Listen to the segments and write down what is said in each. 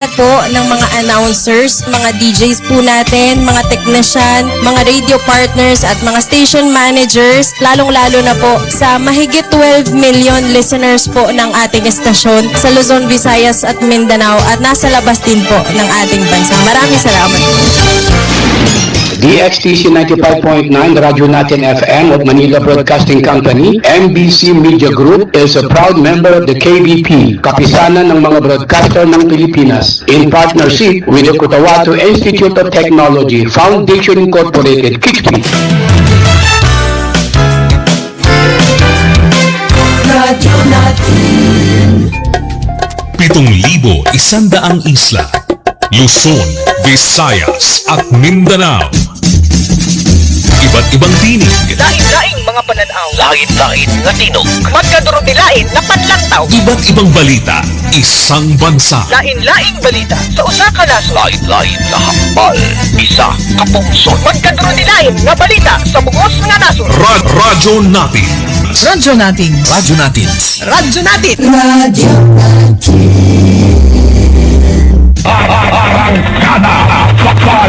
po ng mga announcers, mga DJs po natin, mga technician, mga radio partners at mga station managers, lalong-lalo na po sa mahigit 12 million listeners po ng ating estasyon sa Luzon, Visayas at Mindanao at nasa labas din po ng ating bansa. Maraming salamat. DXTC 95.9 Radyo Natin FM of Manila Broadcasting Company, MBC Media Group is a proud member of the KBP, Kapisanan ng mga Broadcaster ng Pilipinas, in partnership with the Cotabato Institute of Technology, Foundation Incorporated, KIXPI. Radyo Natin 7,100 isla, Luzon, Visayas at Mindanao. Iba't ibang tinig, Lain-laing mga pananaw, lain-lain nga tinog, magkadurog-dilain na panlantaw, iba't ibang balita, isang bansa. lain-laing balita sa usa ka nasod, lain-lain na hambal, isa ka pungsod, magkadurog-dilain na balita sa buos nga nasod. Radyo natin. Radyo Natin Radyo natin. Radyo natin. Radyo Arangkada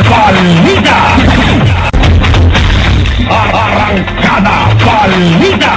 Balita! Arangkada Balita!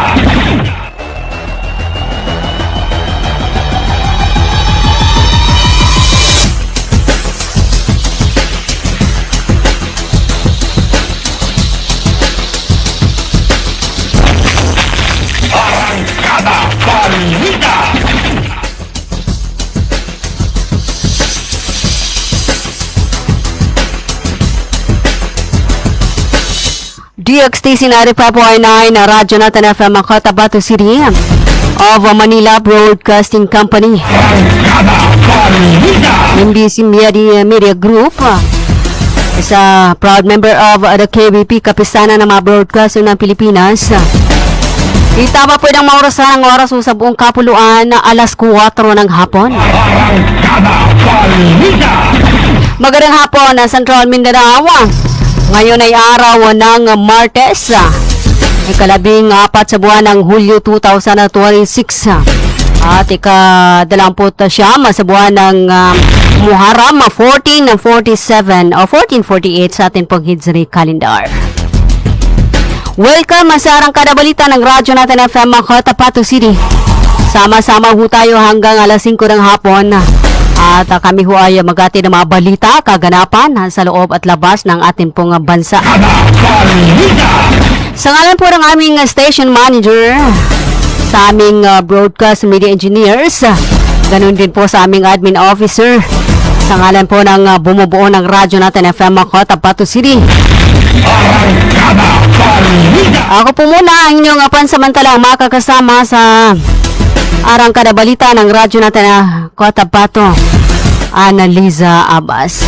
DXTC 95.9 na Radyo Natin FM ang Cotabato City of Manila Broadcasting Company. MBC Media Group is a proud member of the KBP, Kapisanan ng mga Broadcaster ng Pilipinas. Itama po ng maurasan ang oras sa buong kapuluan na alas 4 ng hapon. Magandang hapon na Central Mindanao. Ngayon ay araw ng Martes, ikalabing-4 sa buwan ng Hulyo 2026 at ika-29 sa buwan ng Muharram 1447 o 1448 sa ating pong Hijri calendar. Welcome sa Arangkada Balita ng Radyo Natin FM Cotabato City. Sama-sama ho tayo hanggang alas 5 ng hapon. At kami ho ay magati ng mga balita, kaganapan sa loob at labas ng ating pong bansa. Sa ngalan po ng aming station manager, sa aming broadcast media engineers, ganun din po sa aming admin officer, sa ngalan po ng bumubuo ng Radyo Natin FM Cotabato City. Ako po muna ang inyong pansamantalang makakasama sa Arangkada Balita ng Radyo Natin Cotabato, Annaliza Abbas.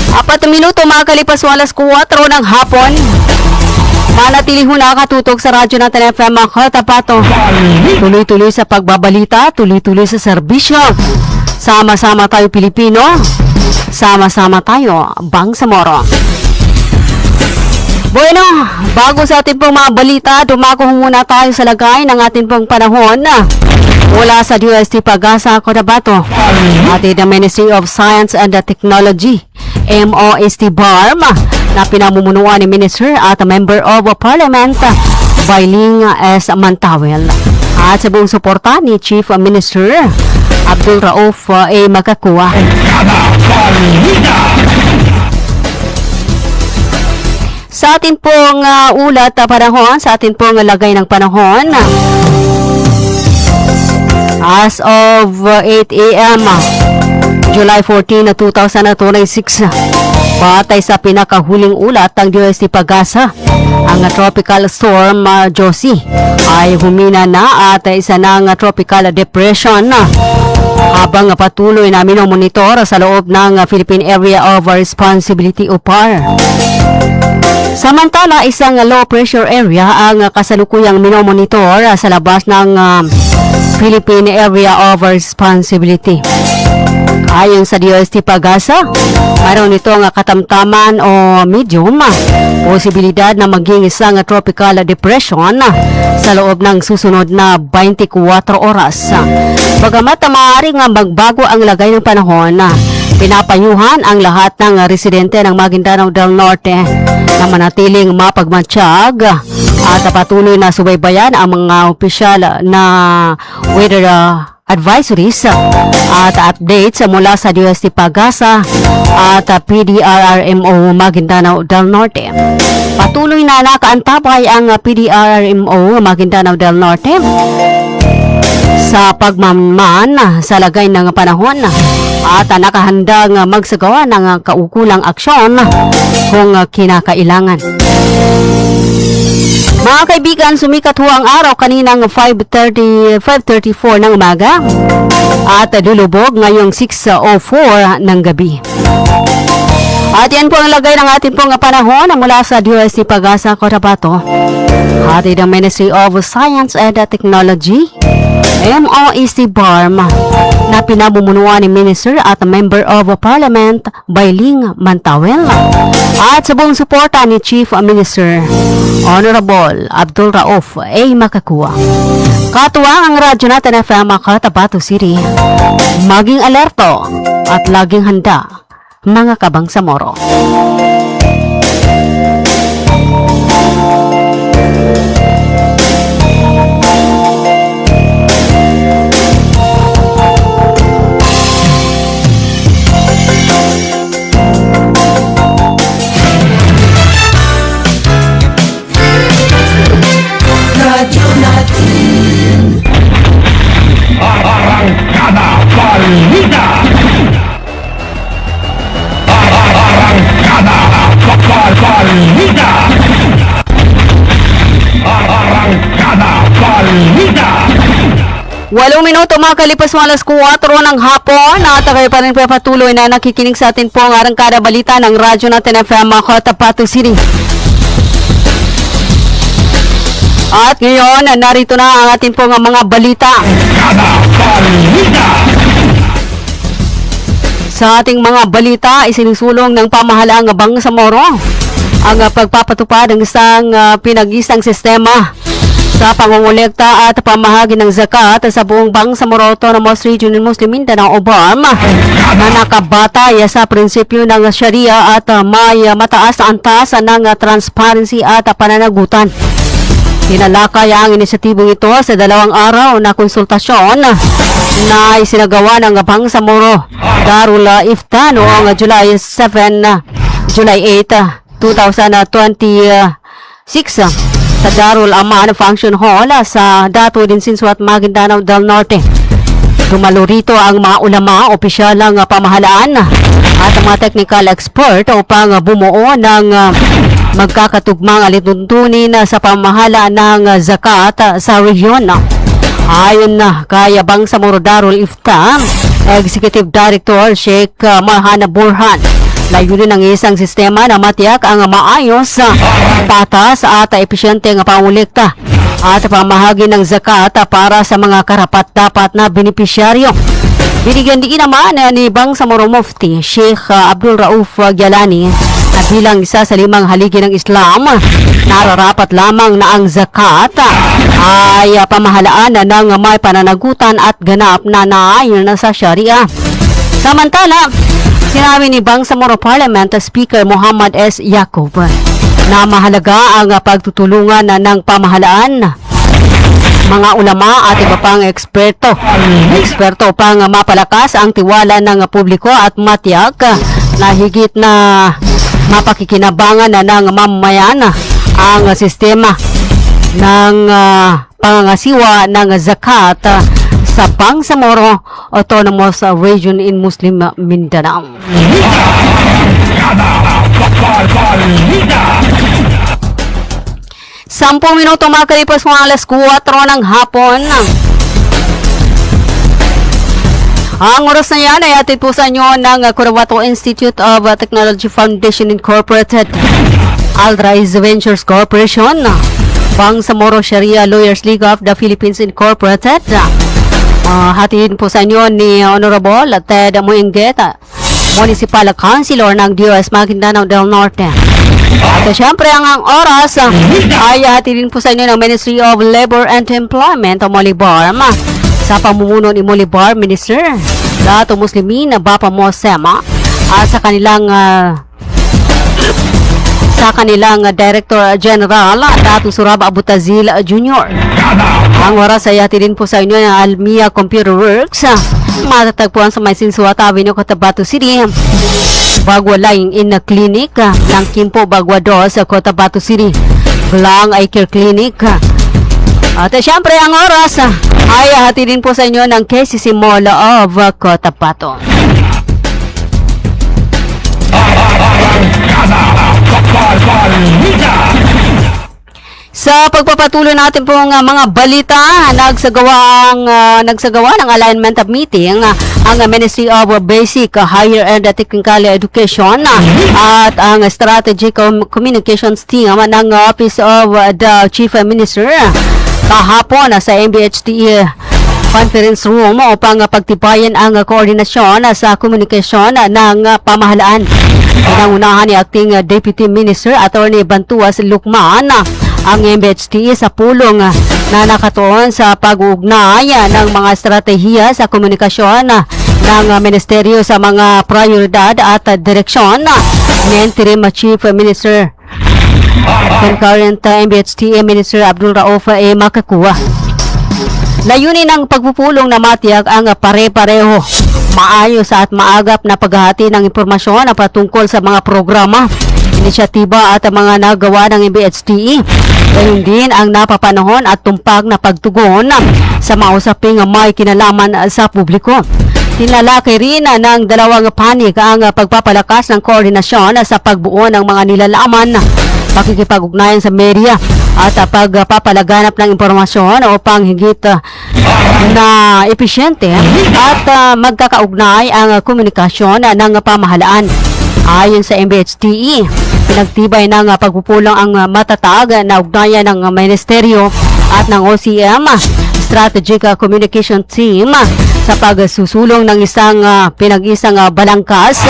4 minuto makakalipas alas 4 ng hapon. Manatili ho nakatutok sa Radyo Natin FM Cotabato. Tuloy-tuloy sa pagbabalita, tuloy-tuloy sa serbisyo. Sama-sama tayo Pilipino. Sama-sama tayo Bangsamoro. Bueno, bago sa ating pong mga balita, dumako muna tayo sa lagay ng ating pong panahon mula sa DOST Pag-asa, Cotabato. Atin ang Ministry of Science and Technology, MOST BARM, na pinamumunuan ni Minister at Member of Parliament, Bailing S. Mantawel. At sa buong suporta ni Chief Minister Abdul Rauf A. Magkakuwa. Sa atin pong ulat panahon, sa atin pong lagay ng panahon, as of 8 a.m. July 14, 2026, batay sa pinakahuling ulat ng DOST Pag-asa, ang tropical storm Josie ay humina na at isa ng tropical depression habang patuloy na minomonitor sa loob ng Philippine Area of Responsibility o PAR. Samantala, isang low pressure area ang kasalukuyang minomonitor sa labas ng Philippine Area of Responsibility. Ayon sa DOST Pag-asa, mayroon itong katamtaman o medium posibilidad na maging isang tropical depression sa loob ng susunod na 24 oras. Bagamat maaaring magbago ang lagay ng panahon, pinapayuhan ang lahat ng residente ng Maguindanao del Norte na manatiling mapagmatsyag at patuloy na subaybayan ang mga opisyal na weather advisories at updates mula sa DOST Pag-asa at PDRRMO Maguindanao del Norte. Patuloy na nakaantabay ang PDRRMO Maguindanao del Norte sa pagmaman sa lagay ng panahon at nakahandang magsagawa ng kaukulang aksyon kung kinakailangan. Mga kaibigan, sumikat ho ang araw kaninang 5:34 ng umaga at lulubog ngayong 6:04 ng gabi. At yan po ang lagay ng ating pong panahon mula sa DOST Pag-asa, Cotabato. Hatid ng Ministry of Science and Technology, MOEC BARM, na pinamumunuan ni Minister at Member of Parliament Bailing Mantawel at sa buong suporta ni Chief Minister Honorable Abdul Rauf A. Makakua. Katuwang ang radyo natin FM Cotabato City, maging alerto at laging handa, mga kabangsamoro. Radyo natin. Arangkada Balita! Arangkada Balita! Arangkada Balita! 8 minuto makalipas ng alas 4 ng hapon at kayo pa rin patuloy na nakikinig sa atin po ang Arangkada Balita ng radyo natin FM Cotabato City. At ngayon, narito na ang ating pong mga balita. Sa ating mga balita, isinusulong ng pamahalaang Bangsamoro ang pagpapatupad ng isang pinag-isang sistema sa pangongolekta at pamahagi ng zakat sa buong Bangsamoro Autonomous Region in Muslim Mindanao o BARM na nakabatay sa prinsipyo ng Sharia at may mataas na antas ng transparency at pananagutan. Tinalakay ang inisyatibong ito sa 2 araw na konsultasyon na isinagawa ng Bangsamoro Darul Ifta noong July 8, 2026 sa Darul Aman Function Hall sa Dato Dinsinsuat, Maguindanao del Norte. Dumalo rito ang mga ulama, opisyal ng pamahalaan at mga technical expert upang bumuo ng magkakatugmang alituntunin sa pamahala ng zakat sa rehiyon. Ayon na kay Bangsamoro Darul Ifta Executive Director Sheikh Marhana Burhan, layunin ng isang sistema na matiyak ang maayos, patas at epesyenteng pangulikta at pamahagi ng zakat para sa mga karapat-dapat na benepisyaryo. Binigyan din naman ni Bangsamoro Mufti Sheikh Abdul Rauf Gyalani na bilang isa sa 5 haligi ng Islam, nararapat lamang na ang zakat ay pamahalaan ng may pananagutan at ganap na naayon sa Sharia. Samantala, sinabi ni Bangsamoro Parliament Speaker Muhammad S. Yacoob na mahalaga ang pagtutulungan ng pamahalaan, mga ulama at iba pang eksperto pang mapalakas ang tiwala ng publiko at matiyak na higit na mapakikinabangan ng mamamayan ang sistema ng pangangasiwa ng zakat sa Bangsamoro Autonomous Region in Muslim Mindanao. 10 minuto makalipas ng alas 4 ng hapon. Ang oras na yan ay atid po sa inyo ng Cotabato Institute of Technology Foundation Incorporated, Aldraiz Ventures Corporation, Bangsamoro Sharia Lawyers League of the Philippines Incorporated, Hatiin po sa inyo ni Honorable Ted Muinguet, Municipal Councilor ng DOS Maguindanao del Norte. At syempre ang oras ay hatiin po sa inyo ng Ministry of Labor and Employment o Molibar sa pamumuno ni Molibar Minister Dato Muslimin Bapa Mosema at sa kanilang Director General Dato Suraba Abutazil Jr. Ang oras ay hatiin po sa inyo ng Almia Computer Works, matatagpuan sa may Sinsuat Avenue, Cotabato City. Bagwa Lying in Clinic ng Kimpo Bagwa 2 sa Cotabato City. Blang Eye Care Clinic. At syempre ang oras ay hahatidin po sa inyo ng KCC Mall of Cotabato. Sa pagpapatuloy natin pong mga balita, nagsagawa ng alignment of meeting ang Ministry of Basic, Higher and Technical Education at ang Strategic Communications Team ng Office of the Chief Minister kahapon sa MBHTE Conference Room upang pagtibayan ang koordinasyon sa komunikasyon ng pamahalaan. Pinangunahan ni Acting Deputy Minister Attorney Bantuas Lukman ang MBHTE sa pulong na nakatuon sa pag-uugnay ng mga estratehiya sa komunikasyon ng ministeryo sa mga prioridad at direksyon ni Interim Chief Minister Concurrent MBHTE Minister Abdul Rauf Makakuwa. Layunin ng pagpupulong na matiyak ang pare-pareho, maayos at maagap na paghahati ng impormasyon patungkol sa mga programa, inisyatiba at mga nagawa ng MBHTE. Gayun din ang napapanahon at tumpag na pagtugon sa mga usaping may kinalaman sa publiko. Tinalakay rin ng dalawang panig ang pagpapalakas ng koordinasyon sa pagbuo ng mga nilalaman, pakikipag-ugnayan sa media at pagpapalaganap ng impormasyon upang higit na epesyente at magkakaugnay ang komunikasyon ng pamahalaan. Ayon sa MBHTE, pinagtibay ng pagpupulong ang matatag na ugnayan ng ministeryo at ng OCM Strategic Communication Team sa pagsusulong ng isang pinag-isang balangkas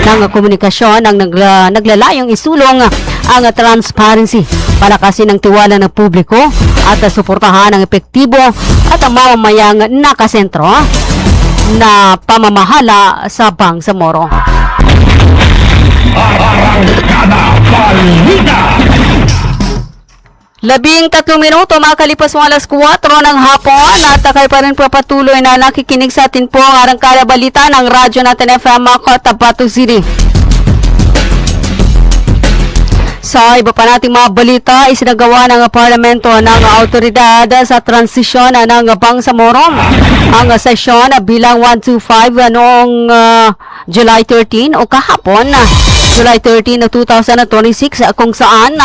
ng komunikasyon ng naglalayong isulong ang transparency, palakasin ng tiwala ng publiko at suportahan ang epektibo at ang mamamayang nakasentro na pamamahala sa Bangsamoro. 13 minuto makalipas mo alas 4 ng hapon at kayo pa rin papatuloy na nakikinig sa atin po ang arangkada balita ng radyo natin FM Cotabato City. Sa iba pa nating mga balita, isinagawa ng parlamento ng autoridad sa transisyon ng Bangsamoro ang sesyon bilang 125 noong July 13 o kahapon, July 13, 2026 kung saan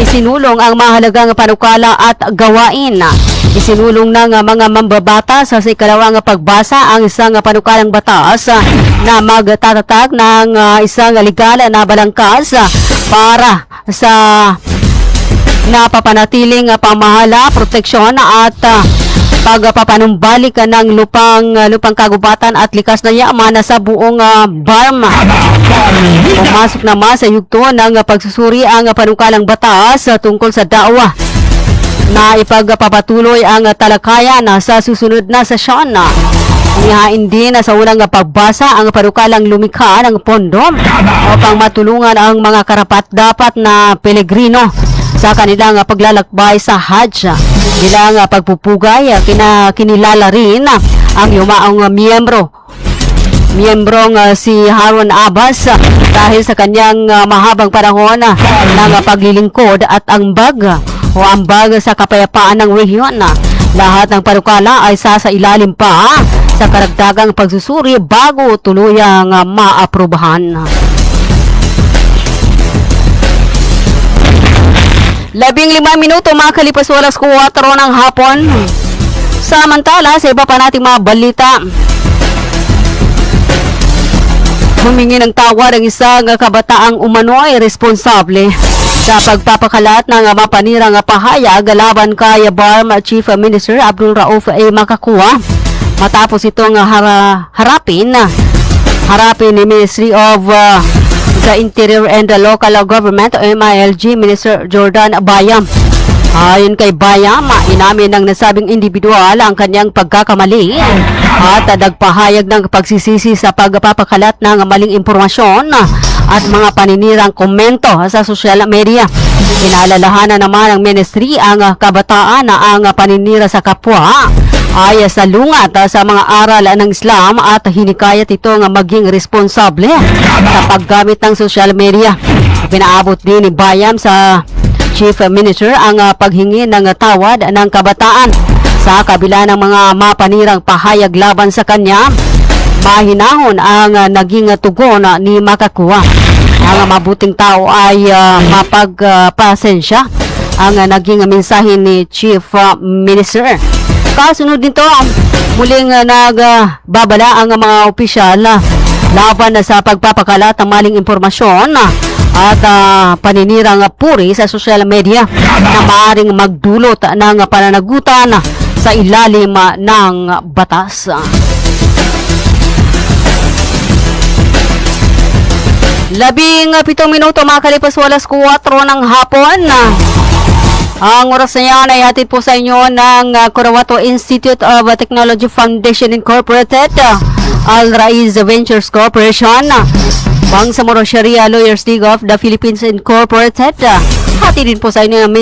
isinulong ang mahalagang panukala at gawain. Isinulong ng mga mambabatas sa ikalawang pagbasa ang isang panukalang batas na magtatatag ng isang legal na balangkas para sa napapanatiling pamahala, proteksyon at pagpapanumbalik ng lupang kagubatan at likas na yaman sa buong Burma. Pumasok naman sa yugto ng pagsusuri ang panukalang batas tungkol sa dawa na ipagpapatuloy ang talakayan sa susunod na sesyon. Inihain din sa unang pagbasa ang panukalang lumikha ng pondo upang matulungan ang mga karapat-dapat na Pelegrino sa kanilang paglalakbay sa Hajj. Bilang pagpupugay, kinilala rin ang yumaong miyembrong si Harun Abbas dahil sa kanyang mahabang panahon ng paglilingkod at ambag sa kapayapaan ng rehiyon. Lahat ng panukala ay sasailalim pa sa karagdagang pagsusuri bago tuluyang maaprubahan. 15 minuto makalipas oras 4 ng hapon. Samantala, sa iba pa nating mga balita, humingi ng tawad ang isang kabataang umano'y responsable sa pagpapakalat ng mapanirang pahayag laban kay Burma Chief Minister Abdul Rauf Makakuwa matapos itong harapin ni Ministry of the Interior and the Local Government o MILG Minister Jordan Bayam. Ayon kay Bayam, inamin ng nasabing individual ang kanyang pagkakamali at nagpahayag ng pagsisisi sa pagpapakalat ng maling impormasyon at mga paninirang komento sa social media. Inaalalahanan naman ng ministry ang kabataan na ang paninira sa kapwa ay salungat sa mga aral ng Islam at hinikayat itong maging responsable sa paggamit ng social media. Pinaabot din ni Bayam sa Chief Minister ang paghingi ng tawad ng kabataan sa kabila ng mga mapanirang pahayag laban sa kanya. Mahinahon ang naging tugon ni Makakuwa. Ang mabuting tao ay mapagpasensya ang naging mensahe ni Chief Minister. Kasunod nito, muling nagbabala ang mga opisyal laban sa pagpapakalat ng maling impormasyon at paninirang puri sa social media na maaaring magdulot ng pananagutan sa ilalim ng batas. 17 minuto makalipas alas 4 ng hapon. Ang oras na yan ay hatid po sa inyo ng Cotabato Institute of Technology Foundation Incorporated, Al Raiz Ventures Corporation, Bangsamoro Sharia Lawyers League of the Philippines Incorporated. Hatid din po sa inyo ng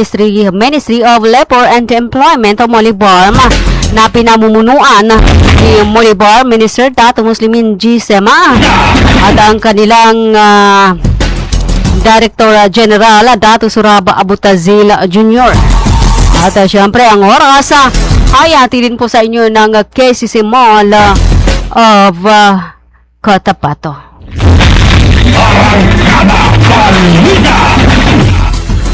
Ministry of Labor and Employment o Molibarm na pinamumunuan ni Molibar Minister Dato Muslimin G. Sema at ang kanilang Director General Dato Suraba Abutazil Jr. At syempre ang oras ay hatid din po sa inyo ng KCC Mall of Cotabato.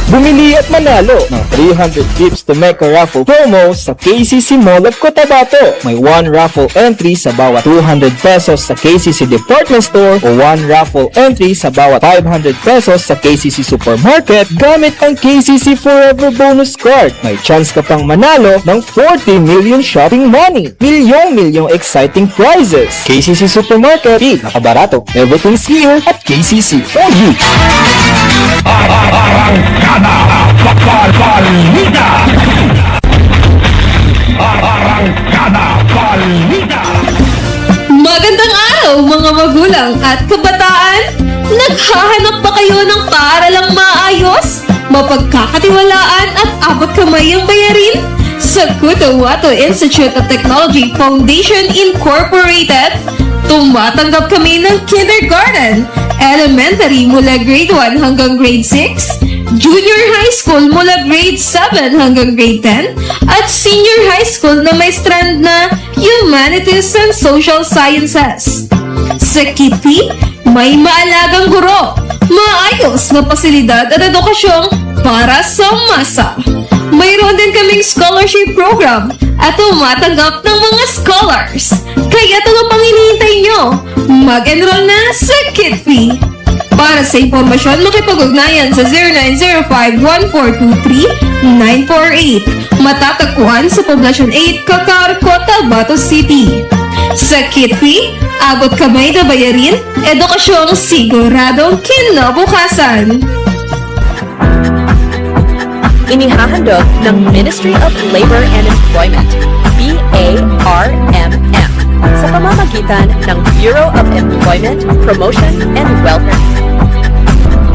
Bumili at manalo ng 300 gifts to make a raffle promo sa KCC Mall of Cotabato. May 1 raffle entry sa bawat 200 pesos sa KCC Department Store o 1 raffle entry sa bawat 500 pesos sa KCC Supermarket gamit ang KCC Forever Bonus Card. May chance ka pang manalo ng 40 million shopping money. Milyong exciting prizes. KCC Supermarket, nakabarato. Everything's here at KCC for you. Magandang araw mga magulang at kabataan! Naghahanap ba kayo ng paaralang maayos, mapagkakatiwalaan at abot kamay ang bayarin? Sa Cotabato Institute of Technology Foundation Incorporated, tumatanggap kami ng kindergarten, elementary mula grade 1 hanggang grade 6, junior high school mula grade 7 hanggang grade 10, at senior high school na may strand na Humanities and Social Sciences. Sa Kitty, may maalagang guro, maayos na pasilidad at edukasyong para sa masa. Mayroon din kaming scholarship program at tumatanggap ng mga scholars. Kaya ano pang hinihintay nyo? Mag-enroll na sa Kitty. Para sa impormasyon, makipag-ugnayan sa 0905-1423-948. Matatagpuan sa Poblacion 8, Cacar, Cotabato City. Sa Kitty, abot kamay na bayarin, edukasyong siguradong kinabukasan. Inihahandog ng Ministry of Labor and Employment, BARMM, sa pamamagitan ng Bureau of Employment, Promotion, and Welfare.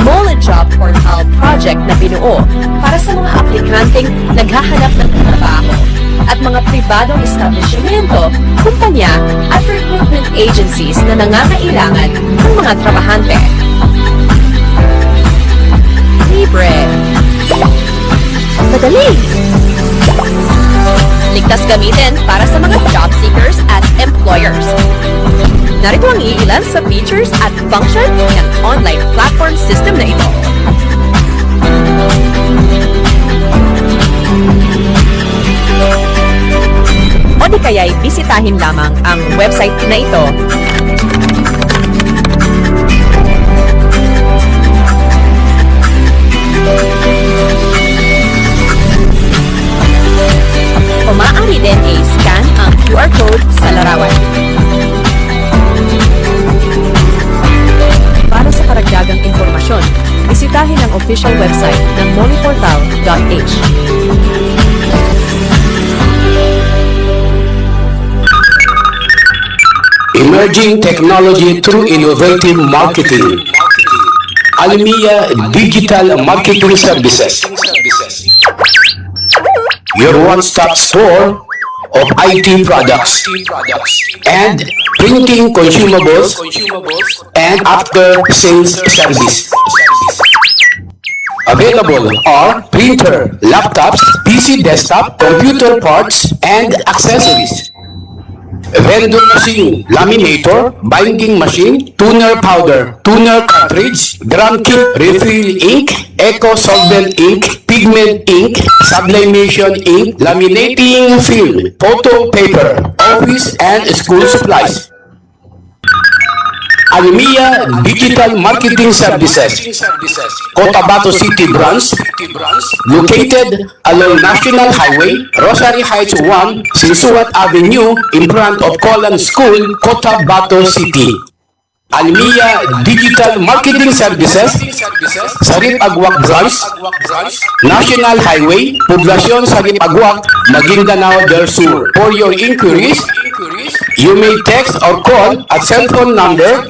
Mall and Job Portal project na binuo para sa mga aplikanteng naghahanap ng trabaho at mga pribadong establishmento, kumpanya at recruitment agencies na nangangailangan ng mga trabahante. Libre. Madali. Ligtas gamitin para sa mga job seekers at employers. Narito ang iilan sa features at function ng online platform system na ito. O di kaya'y bisitahin lamang ang website na ito. O maaari din i-scan ang QR code sa official website ng moniportal.h. Emerging technology through innovative marketing. Almia Digital Marketing Services. Your one-stop store of IT products and printing consumables and after-sales service. Available are printer, laptops, PC desktop, computer parts, and accessories. Vending machine, laminator, binding machine, tuner powder, tuner cartridge, drum kit, refill ink, eco solvent ink, pigment ink, sublimation ink, laminating film, photo paper, office and school supplies. Almia Digital Marketing Services, Cotabato City Branch, located along National Highway, Rosary Heights 1, Sinsuat Avenue, in front of Colan School, Cotabato City. Almia Digital Marketing Services, Sarip Agwak Branch, National Highway, Poblacion Sarip Agwak, Maguindanao del Sur. For your inquiries, you may text or call at cell phone number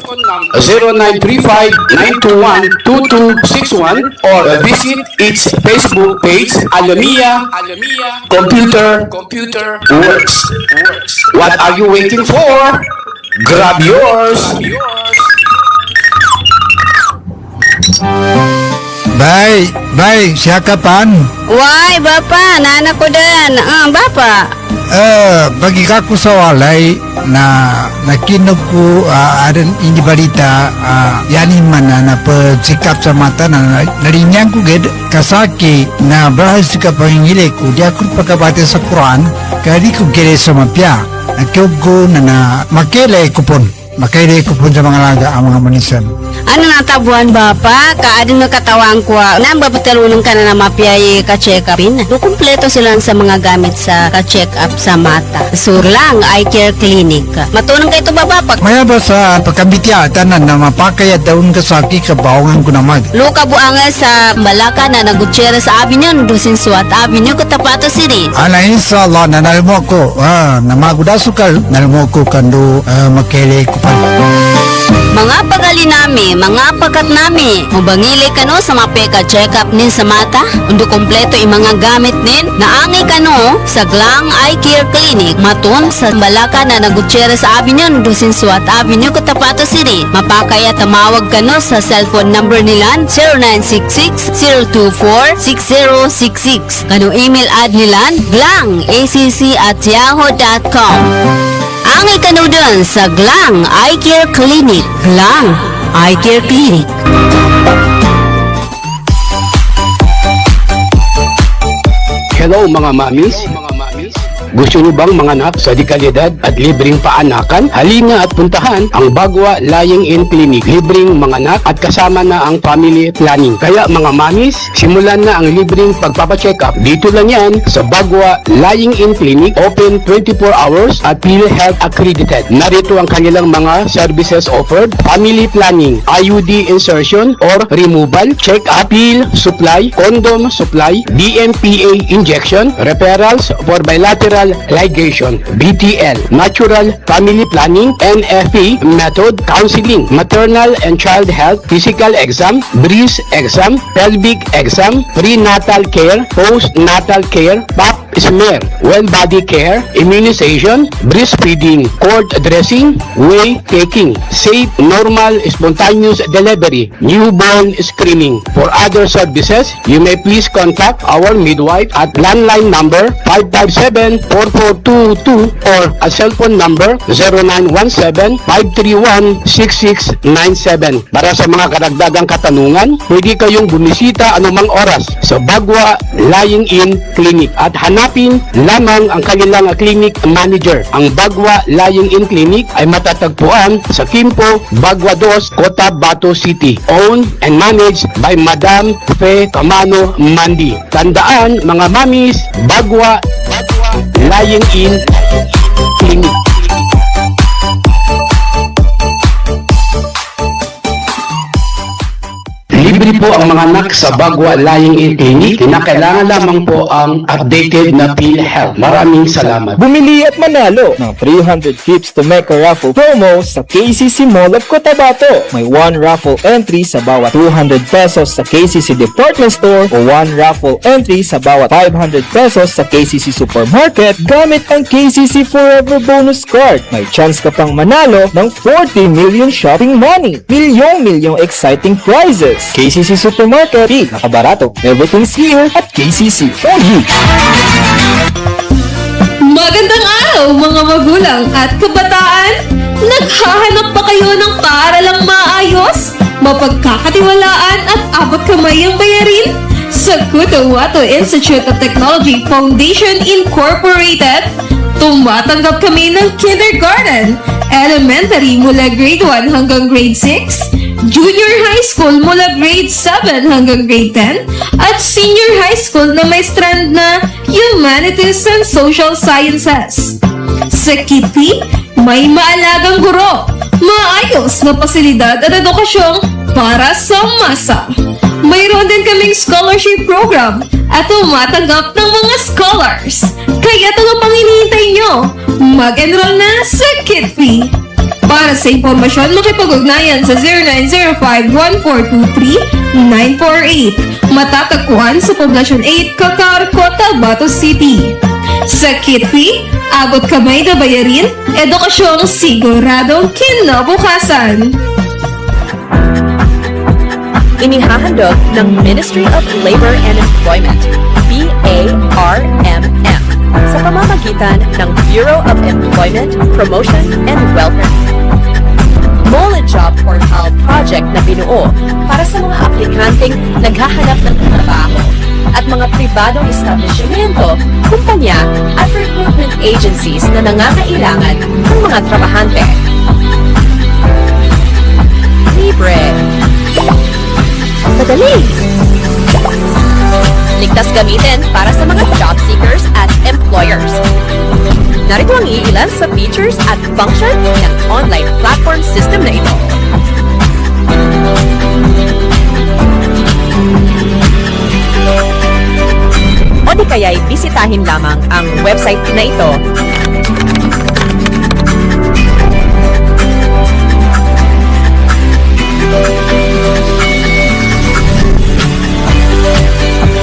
0935-921-2261 or visit its Facebook page, Almia Computer Works. What are you waiting for? Grab yours! Bay, siya kapan? Why, Bapa? Nana ko din. Bapa. Bagi kaku sa walay na nakinog ko adan ini balita yani mana na pagsikap sa mata na narinyang ko ged kasaki na berhasil ka pangingili ko dia ko pagkabate sa Quran kadi ko gere sa mapya nakyogo na makele kupon sa mga laga ang mga manisan. Ano natabuan, Bapa? Kaadin na katawang ko. Nambabatalunong ka na mapiyay ka-check upin. Kumpleto sila sa mga gamit sa ka-check up sa mata. Sur lang, eye care clinic. Matunong kayo ito ba, Bapa? Maya ba sa pagkambitya tanan na mapakaya daun kasaki kabawangan ko naman. Luka buanga sa Malaka na Gutierrez Avenue, Dusin Suat Avenue, Cotabato City. Ana inshallah na nalmo ko na magudasukal nalmo ko kando makele ko pa. Mga pagali nami, mga pakat nami, mubangili kano sa mapeka check-up nin sa mata, undo kompleto yung mga gamit nin, naangay kano sa Glang Eye Care Clinic, matun sa Malaka na Gutierrez Avenue, Dusin Suat Avenue, Cotabato City. Mapakaya tamawag kano sa cellphone number nilan 0966-024-6066. Kano email ad nilan glangacc@yahoo.com. Angay kano dun sa Glang Eye Care Clinic. Glang Eye Care Clinic. Hello mga mamis. Gusto nyo bang manganak sa dekalidad at libreng paanakan? Halina at puntahan ang Bagwa Lying-in Clinic. Libreng manganak at kasama na ang family planning. Kaya mga mamis, simulan na ang libreng pagpapacheck-up. Dito lang yan sa Bagwa Lying-in Clinic. Open 24 hours at PhilHealth accredited. Narito ang kanilang mga services offered. Family planning, IUD insertion or removal, check-up, pill supply, condom supply, DMPA injection, referrals for bilateral ligation, BTL, natural family planning, NFP method, counseling, maternal and child health, physical exam, breast exam, pelvic exam, prenatal care, postnatal care, pap smear, well body care, immunization, breastfeeding, cord dressing, whey taking, safe, normal, spontaneous delivery, newborn screening. For other services, you may please contact our midwife at landline number 557-4422 or a cellphone number 0917-531-6697. Para sa mga karagdagang katanungan, pwede kayong bumisita anumang oras sa Bagwa Lying-in Clinic at hanapin lamang ang kanilang clinic manager. Ang Bagwa Lying-in Clinic ay matatagpuan sa Kimpo, Bagwa 2, Cotabato City. Owned and managed by Madam Fe Camano Mandi. Tandaan mga mamis, Bagwa Lying-in Clinic. libre po ang mga anak sa Bagwa Lying-in Clinic. Kinakailangan lamang po ang updated na PhilHealth. Maraming salamat. Bumili at manalo ng 300 trips to Mecca raffle promo sa KCC Mall of Cotabato. May 1 raffle entry sa bawat 200 pesos sa KCC Department Store o 1 raffle entry sa bawat 500 pesos sa KCC Supermarket gamit ang KCC Forever Bonus Card. May chance ka pang manalo ng 40 million shopping money. Milyong exciting prizes. KCC Supermarket, nakabarato. Everything's here at KCC for you. Magandang araw mga magulang at kabataan! Naghahanap ba kayo ng paaralang maayos, mapagkakatiwalaan at abot kamay ang bayarin? Sa Cotabato Institute of Technology Foundation Incorporated, tumatanggap kami ng kindergarten, elementary mula grade 1 hanggang grade 6, junior high school mula grade 7 hanggang grade 10, at senior high school na may strand na Humanities and Social Sciences. Sa Kitty, may maalagang guro, maayos na pasilidad at edukasyong para sa masa. Mayroon din kaming scholarship program at tumatanggap ng mga scholars. Kaya ano pang hinihintay nyo? Mag-enroll na sa Kitty. Para sa impormasyon, makipag-ugnayan sa 0905-1423-948. Matatagpuan sa Poblacion 8, Cacar, Cotabato City. Sa Kitty, abot kamay na bayarin, edukasyong siguradong kinabukasan. Inihahandog ng Ministry of Labor and Employment, BARMM, sa pamamagitan ng Bureau of Employment, Promotion, and Welfare. Mole Job Portal project na binuo para sa mga aplikanteng naghahanap ng trabaho at mga pribadong establishmento, kumpanya at recruitment agencies na nangangailangan ng mga trabahante. Libre. Madali. Ligtas gamitin para sa mga job seekers at employers. Narito ang iilan sa features at function ng online platform system na ito. O di kaya'y bisitahin lamang ang website na ito.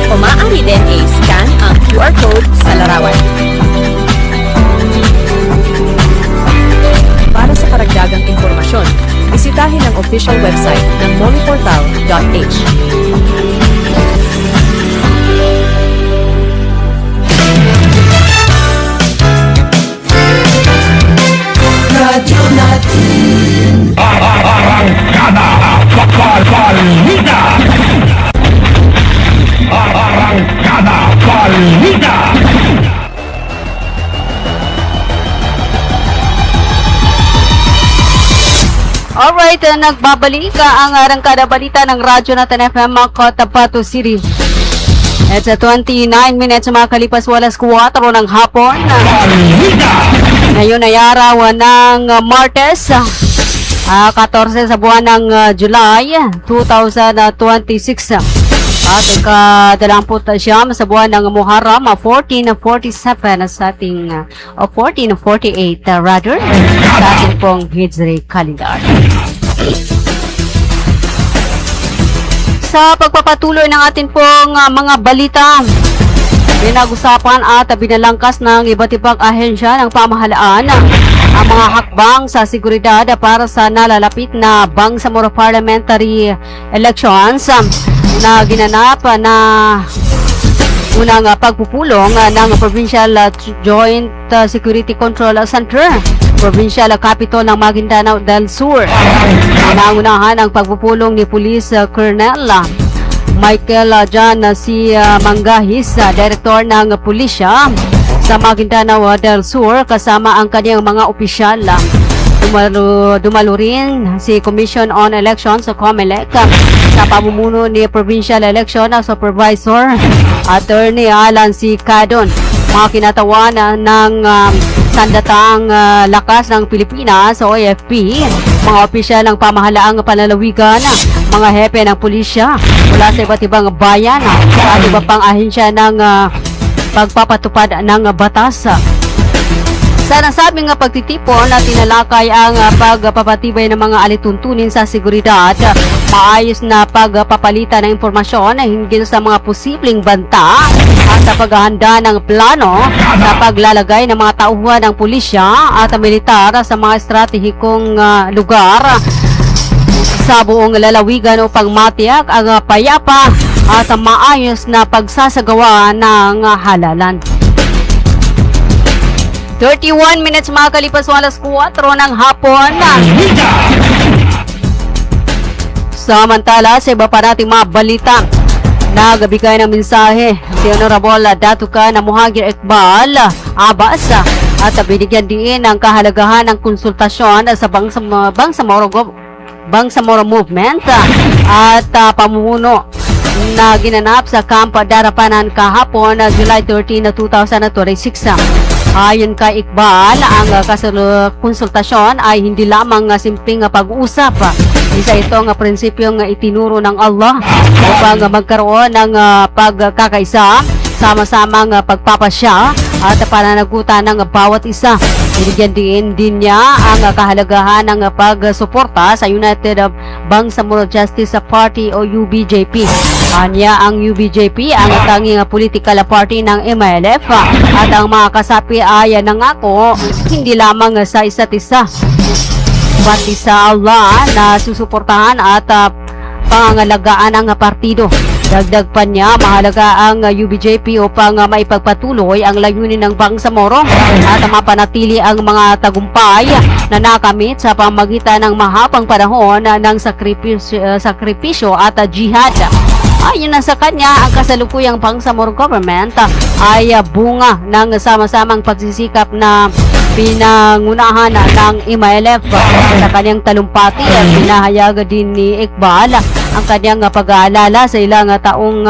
O maaari din i-scan ang QR code sa larawan. Para sa karagdagang impormasyon, bisitahin ang official website ng moleportal.h. Radyo natin. Arangkada Balita! Arangkada Balita! Alright, nagbabalik ang Arangkada Balita ng Radyo Natin FM Cotabato City. At sa 29 minutes makalipas walas 4 ng hapon. Ngayon ay araw ng Martes, 14 sa buwan ng July 2026. At ika-29 sa buwan ng Muharram 1447 sa ating 1448 rather sa ating pong Hijri calendar. Sa pagpapatuloy ng atin pong mga balita, pinag-usapan at binalangkas ng iba't ibang ahensya ng pamahalaan ang mga hakbang sa seguridad para sa nalalapit na Bangsamoro Parliamentary Elections na ginanap na unang pagpupulong ng Provincial Joint Security Control Center, Provincial Capital ng Maguindanao del Sur. Pinangunahan ang pagpupulong ni Police Colonel Michael John C. Manggahis, Direktor ng Pulisya sa Maguindanao del Sur, kasama ang kanyang mga opisyal. Dumalo rin si Commission on Elections o COMELEC sa pamumuno ni Provincial Election Supervisor Attorney Alan C. Cadon. Mga kinatawan ng Sandatang Lakas ng Pilipinas o AFP mga opisyal ng pamahalaang panlalawigan, mga hepe ng pulisya mula sa iba't ibang bayan at iba pang ahensya ng pagpapatupad ng batas. Sa nasabing pagtitipon na tinalakay ang pagpapatibay ng mga alituntunin sa seguridad, maayos na pagpapalitan ng impormasyon hinggil sa mga posibleng banta at sa paghahanda ng plano sa paglalagay ng mga tauhan ng pulisya at militar sa mga estratehikong lugar sa buong lalawigan upang matiyak ang payapa at maayos na pagsasagawa ng halalan. 31 minutes makakalipas sa alas 4 ng hapon. Samantala, sa iba pa nating mga balita, nagbigay ng mensahe si Honorable Datuka na Muhagir Iqbal Abbas at binigyan din ng kahalagahan ng konsultasyon sa Bangsamoro Movement at pamumuno na ginanap sa Camp Darapanan kahapon July 13, 2026. Ayon kay Iqbal, ang konsultasyon ay hindi lamang simpleng pag-uusap. Isa itong prinsipyong itinuro ng Allah upang magkaroon ng pagkakaisa, sama-samang pagpapasya at pananagutan ng bawat isa. Binigyan din niya ang kahalagahan ng pagsuporta sa United Bangsamoro Justice Party o UBJP. Anya ang UBJP ang tanging political party ng MLF at ang mga kasapi ay nangako hindi lamang sa isa't isa pati sa Allah na susuportahan at pangangalagaan ang partido. Dagdag pa niya, mahalaga ang UBJP upang maipagpatuloy ang layunin ng Bangsamoro at mapanatili ang mga tagumpay na nakamit sa pamagitan ng mahabang panahon ng sakripisyo at jihad. Ayon na sa kanya, ang kasalukuyang Bangsamoro government ay bunga ng sama-samang pagsisikap na pinangunahan ng MLF. Sa kanyang talumpati, pinahayag din ni Iqbal ang kanyang pag-aalala sa ilang taong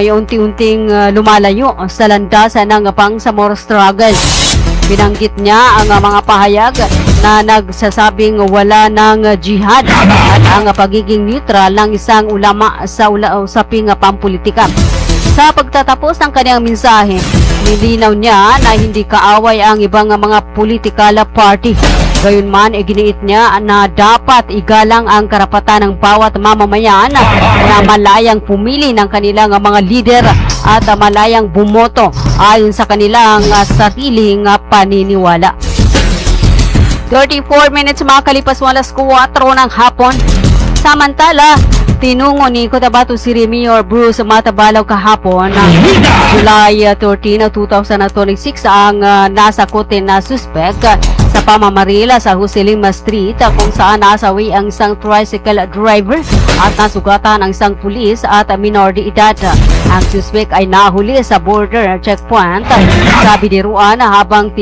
unti-unting lumalayo sa landasan ng Bangsamoro struggle. Binanggit niya ang mga pahayag na nagsasabing wala ng jihad at ang pagiging neutral ng isang ulama sa usaping pampolitika. Sa pagtatapos ng kanyang mensahe, nilinaw niya na hindi kaaway ang ibang mga political party. Gayunman, iginiit niya na dapat igalang ang karapatan ng bawat mamamayan na malayang pumili ng kanilang mga lider at malayang bumoto ayon sa kanilang sariling paniniwala. 34 minutes makakalipas sa alas 4 ng hapon. Samantala, tinungo ni Cotabato City Mayor Bruce Matabalaw kahapon na July 13, 2026 ang nasakutin na suspect sa pamamarila sa Jose Lima Street kung saan nasawi ang isang tricycle driver at nasugatan ang isang pulis at minor de edad. Ang suspect ay nahuli sa border checkpoint sa Bidiruan habang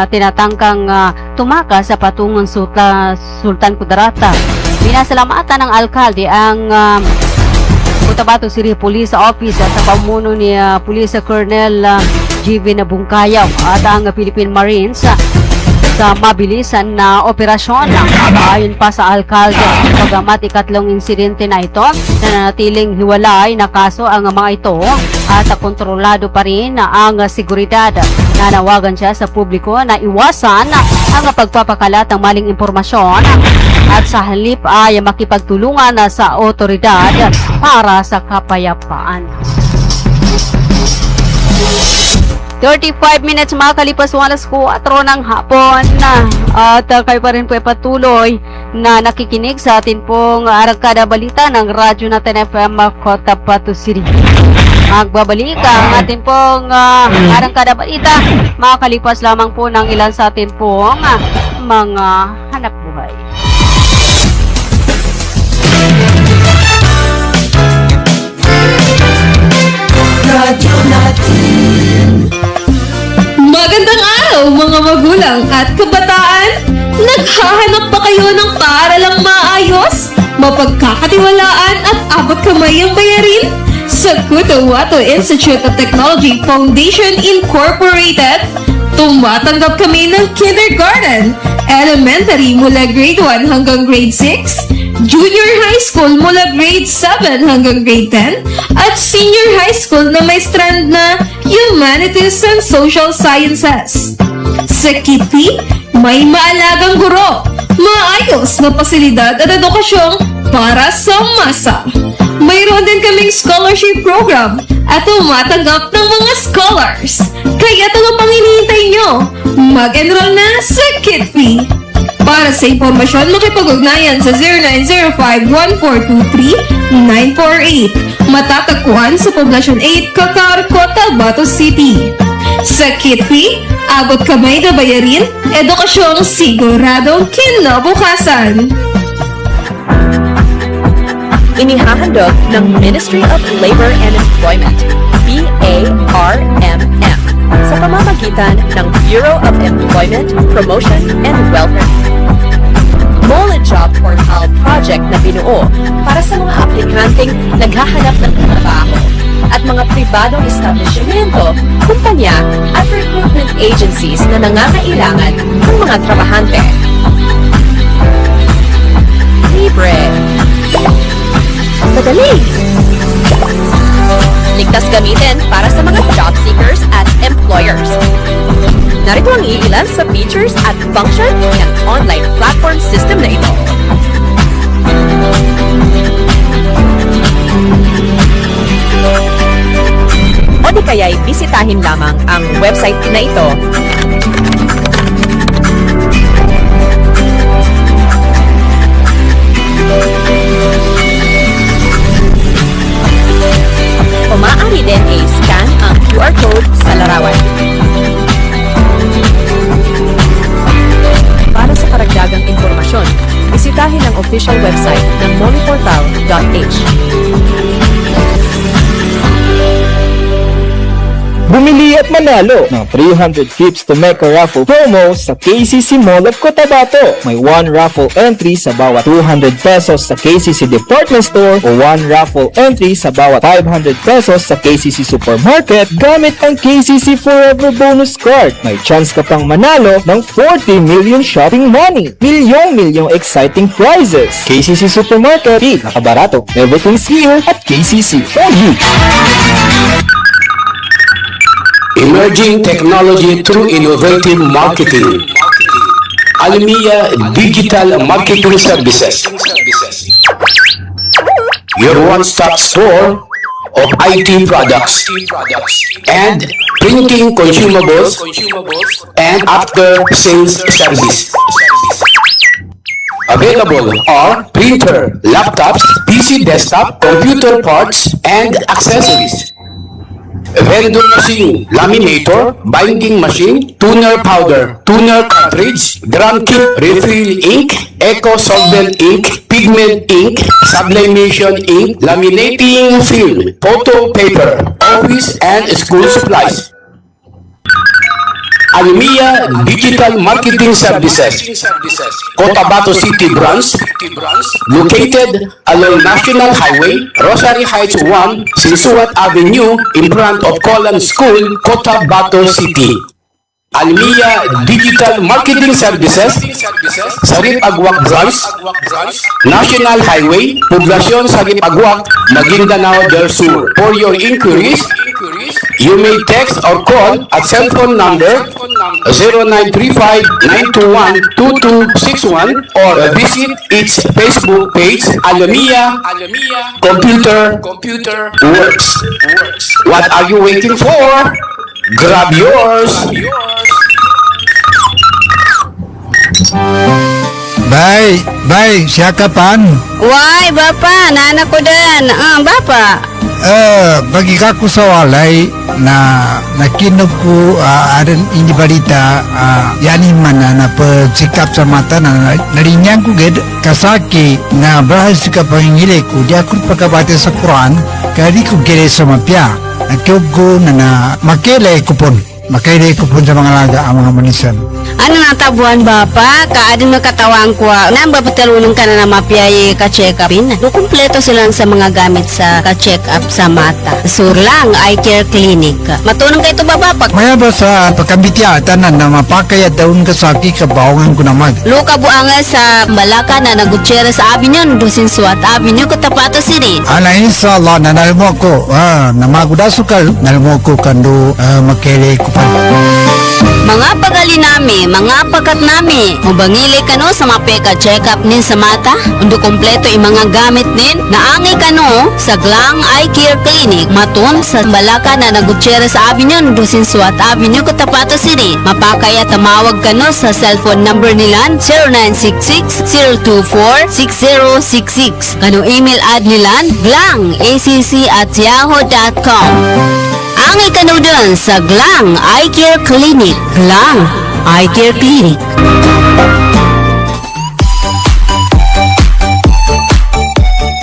tinatangkang tumakas sa patungong Sultan Kudarata. Pinasalamatan ng alkalde ang Cotabato City Police Office sa pamuno ni Police Colonel Jivin Bungkayaw at ang Philippine Marines sa mabilisan na operasyon. Ayon pa sa alkalde, bagamat ikatlong insidente na ito, nananatiling hiwalay na kaso ang mga ito at kontrolado pa rin ang seguridad. Nanawagan siya sa publiko na iwasan ang pagpapakalat ng maling impormasyon at sa halip ay makipagtulungan sa otoridad para sa kapayapaan. 35 minutes makakalipas sa alas 4 ng hapon at kayo pa rin po patuloy na nakikinig sa atin pong Arangkada Balita ng Radyo Natin FM Cotabato City. Magbabalik ang atin pong Arangkada Balita makakalipas lamang po ng ilan sa atin pong mga hanap buhay. Radyo Natin. Magandang araw mga magulang at kabataan! Naghahanap ba kayo ng paaralang maayos, mapagkakatiwalaan at abot kamay ang bayarin? Sa Cotabato Institute of Technology Foundation Incorporated, Tumatanggap kami ng kindergarten, elementary mula grade 1 hanggang grade 6, junior high school mula grade 7 hanggang grade 10, at senior high school na may strand na Humanities and Social Sciences. Sa Kitty, may maalagang guro, maayos na pasilidad at edukasyong para sa masa. Mayroon din kaming scholarship program at tumatanggap ng mga scholars. Kaya ano pang hinihintay nyo? Mag-enroll na sa Kitty. Para sa impormasyon, makipag-ugnayan sa 0905-1423-948. Matatagpuan sa Poblacion 8, Cacar, Cotabato City. Sa Kitty, abot kamay na bayarin, edukasyong siguradong kinabukasan. Inihahandog ng Ministry of Labor and Employment, BARMM, sa pamamagitan ng Bureau of Employment, Promotion, and Welfare. Mole Job Portal project na binuo para sa mga aplikanteng naghahanap ng trabaho at mga pribadong establishmento, kumpanya at recruitment agencies na nangangailangan ng mga trabahante. Libre. Madali. Ligtas gamitin para sa mga job seekers at employers. Narito ang iilan sa features at function ng online platform system na ito. O di kaya'y bisitahin lamang ang website na ito. O maaari din i-scan ang QR code sa larawan. Para sa karagdagang impormasyon, bisitahin ang official website ng moleportal.h. Bumili at manalo ng 300 trips to Mecca raffle promo sa KCC Mall of Cotabato. May 1 raffle entry sa bawat 200 pesos sa KCC Department Store o 1 raffle entry sa bawat 500 pesos sa KCC Supermarket gamit ang KCC Forever Bonus Card. May chance ka pang manalo ng 40 million shopping money. Milyong exciting prizes. KCC Supermarket, nakabarato. Everything's here at KCC for you. Emerging technology through innovative marketing. Almia Digital Marketing Services. Your one-stop store of IT products and printing consumables and after-sales service. Available are printer, laptops, PC desktop, computer parts, and accessories. Vending machine, laminator, binding machine, toner powder, toner cartridge, drum kit, refill ink, eco solvent ink, pigment ink, sublimation ink, laminating film, photo paper, office and school supplies. Almia Digital Marketing Services, Cotabato City Branch, located along National Highway, Rosary Heights 1, Sinsuat Avenue, in front of Colan School, Cotabato City. Almia Digital Marketing Services, Sarip-Aguac Branch, National Highway, Poblacion Sarip-Aguac, Maguindanao del Sur. For your inquiries, you may text or call at cell phone number 0935-921-2261 or visit its Facebook page, Almia Computer Works. What are you waiting for? Grab yours! Bye, siya kapan? Why, Bapa? Nana ko din. Bapa. Bagi aku sa walay na nakinog ko adan ini balita yani mana na pagsikap sa mata na narinyang ko ged kasaki na bahas ka pangingili ko di ako pagkabati sa Quran kaya ko gere sa mapya nagkog ko na makele kupon sa mga laga ang mga manisan Ano natabuan ba pa? Kaadin mo katawang ko. Nambabatalunong ka na mapiyay ka-check upin. Do kumpleto sila sa mga gamit sa ka-check up sa mata. Surlang Eye Care Clinic. Matunong kayo ito babapak. Maya ba sa pagkambitya tanan na mapakay at daun ka sa kabawangan ko naman. Luka buanga sa Malaka na Gutierrez Avenue, Dusin Suat Avenue, Cotabato City. Ala inshallah na nalmo ko. Namagudasukal nalmo ko kando makere ko pa. Mga pagali nami, mga pakat nami, mubangili ka no sa mapeka check-up nin sa mata, undo kompleto yung mga gamit nin, naangi ka no sa Glang Eye Care Clinic, matun sa Malaka na Gutierrez Avenue, Dusin Suat Avenue, Cotabato City. Mapakaya tamawag ka no sa cellphone number nilan 0966-024-6066. Kano email ad nilan glangacc@yahoo.com. Angay ka no dun sa Glang Eye Care Clinic. Glang Eye Care Clinic.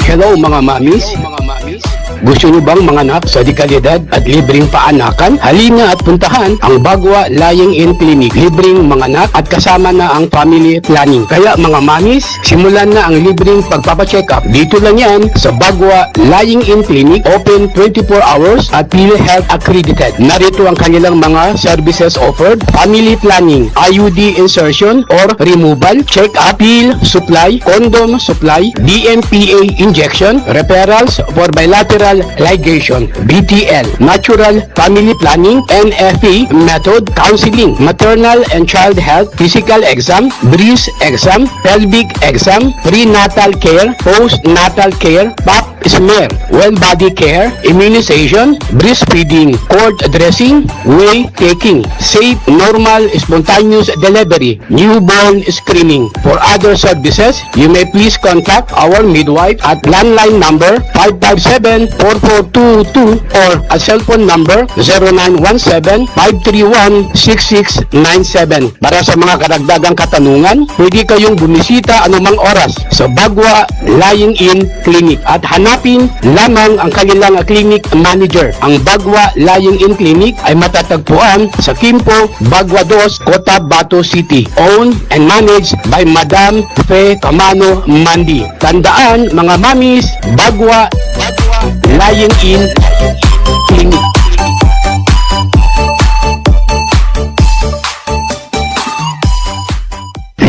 Hello mga mamis. Gusto niyo bang manganak sa dekalidad at libreng paanakan? Halina at puntahan ang Bagwa Lying-in Clinic. Libreng manganak at kasama na ang family planning. Kaya mga mamis, simulan na ang libreng pagpapacheck up. Dito lang yan sa Bagwa Lying-in Clinic. Open 24 hours at PhilHealth accredited. Narito ang kanilang mga services offered. Family planning, IUD insertion or removal, check up, pill supply, condom supply, DMPA injection, referrals for bilateral ligation, BTL, natural family planning, NFP method, counseling, maternal and child health, physical exam, breast exam, pelvic exam, prenatal care, postnatal care, pap smear, well body care, immunization, breastfeeding, cord dressing, whey taking, safe, normal, spontaneous delivery, newborn screening. For other services, you may please contact our midwife at landline number 557-4422 or a cellphone number 0917-531-6697. Para sa mga karagdagang katanungan, pwede kayong bumisita anumang oras sa Bagwa Lying-in Clinic at hanapin lamang ang kanilang clinic manager. Ang Bagwa Lying-in Clinic ay matatagpuan sa Kimpo, Bagwa 2, Cotabato City. Owned and managed by Madam Fe Camano Mandi. Tandaan mga mamis, Bagwa Lying-in Clinic.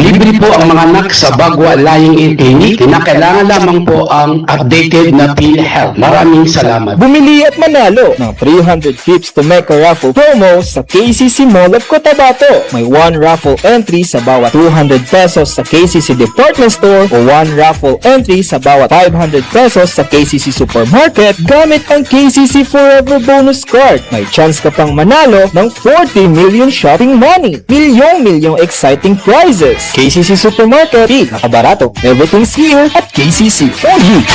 Libre po ang mga anak sa Bagwa Lying-in Clinic. Kinakailangan lamang po ang updated na PhilHealth. Maraming salamat. Bumili at manalo ng 300 trips to Mecca Raffle promo sa KCC Mall of Cotabato. May 1 raffle entry sa bawat 200 pesos sa KCC Department Store o 1 raffle entry sa bawat 500 pesos sa KCC Supermarket gamit ang KCC Forever Bonus Card. May chance ka pang manalo ng 40 million shopping money. Milyong exciting prizes. KCC Supermarket, nakabarato. Everything's here at KCC for you.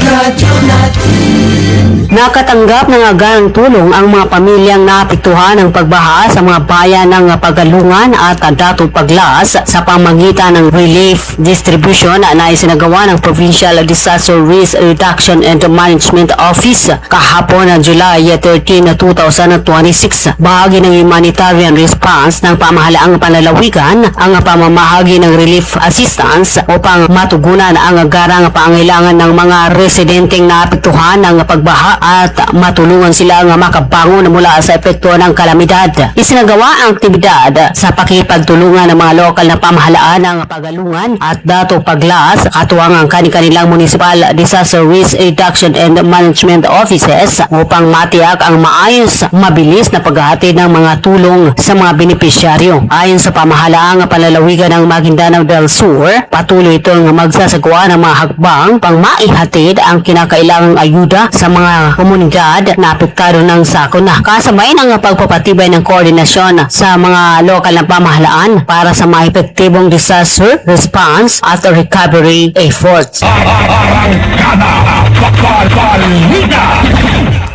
Radyo natin. Nakatanggap ng agarang tulong ang mga pamilyang naapektuhan ng pagbaha sa mga bayan ng Pagalungan at Dato Paglas sa pamamagitan ng relief distribution na isinagawa ng Provincial Disaster Risk Reduction and Management Office kahapon na July 13, 2026. Bahagi ng humanitarian response ng pamahalaang panlalawigan ang pamamahagi ng relief assistance upang matugunan ang agarang pangailangan ng mga residenteng naapektuhan ng pagbaha at matulungan sila nga makabangon mula sa epekto ng kalamidad. Isinagawa ang aktibidad sa pakipagtulungan ng mga lokal na pamahalaan ng Pagalungan at Dato Paglas katuwang ang kanilang Municipal Disaster Risk Reduction and Management Offices upang matiyak ang maayos, mabilis na paghahatid ng mga tulong sa mga benepisyaryo. Ayon sa pamahalaang panlalawigan ng Maguindanao del Sur, patuloy itong magsasagawa ng mga hakbang pang maihatid ang kinakailangang ayuda sa mga komunidad na apektado ng sakuna. Kasabay ng pagpapatibay ng koordinasyon sa mga lokal na pamahalaan para sa mga epektibong disaster response at recovery efforts.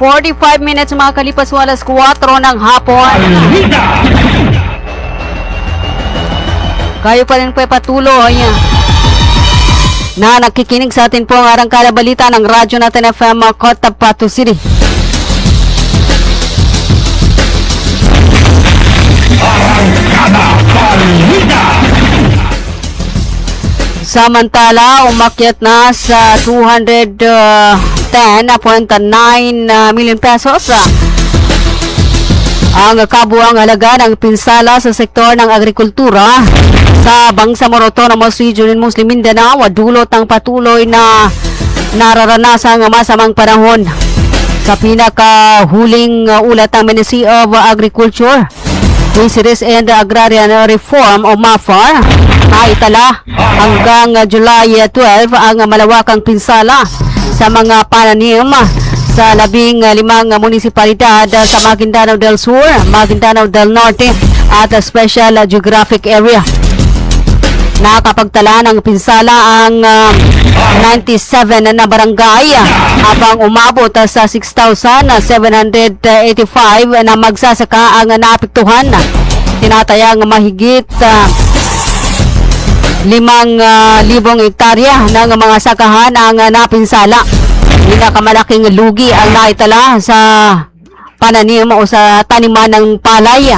45 minutes mga kalipas walas 4 ng hapon. Kayo pa rin po patuloy na nakikinig sa atin po ang arangkada balita ng Radyo Natin FM Cotabato City. Samantala, umakyat na sa 210.9 million pesos ang kabuang halaga ng pinsala sa sektor ng agrikultura sa Bangsamoro Autonomous Region in Muslim Mindanao, dulot ng patuloy na nararanasang masamang panahon. Sa pinakahuling ulat ng Ministry of Agriculture, Fisheries and Agrarian Reform o MAFAR, naitala hanggang July 12 ang malawakang pinsala sa mga pananim sa 15 munisipalidad sa Maguindanao del Sur, Maguindanao del Norte at Special Geographic Area. Nakapagtala ng pinsala ang 97 na barangay habang umabot sa 6,785 na magsasaka ang naapektuhan. Tinatayang mahigit 5,000 hektarya ng mga sakahan ang napinsala. Pinakamalaking lugi ang naitala sa pananim o sa taniman ng palay.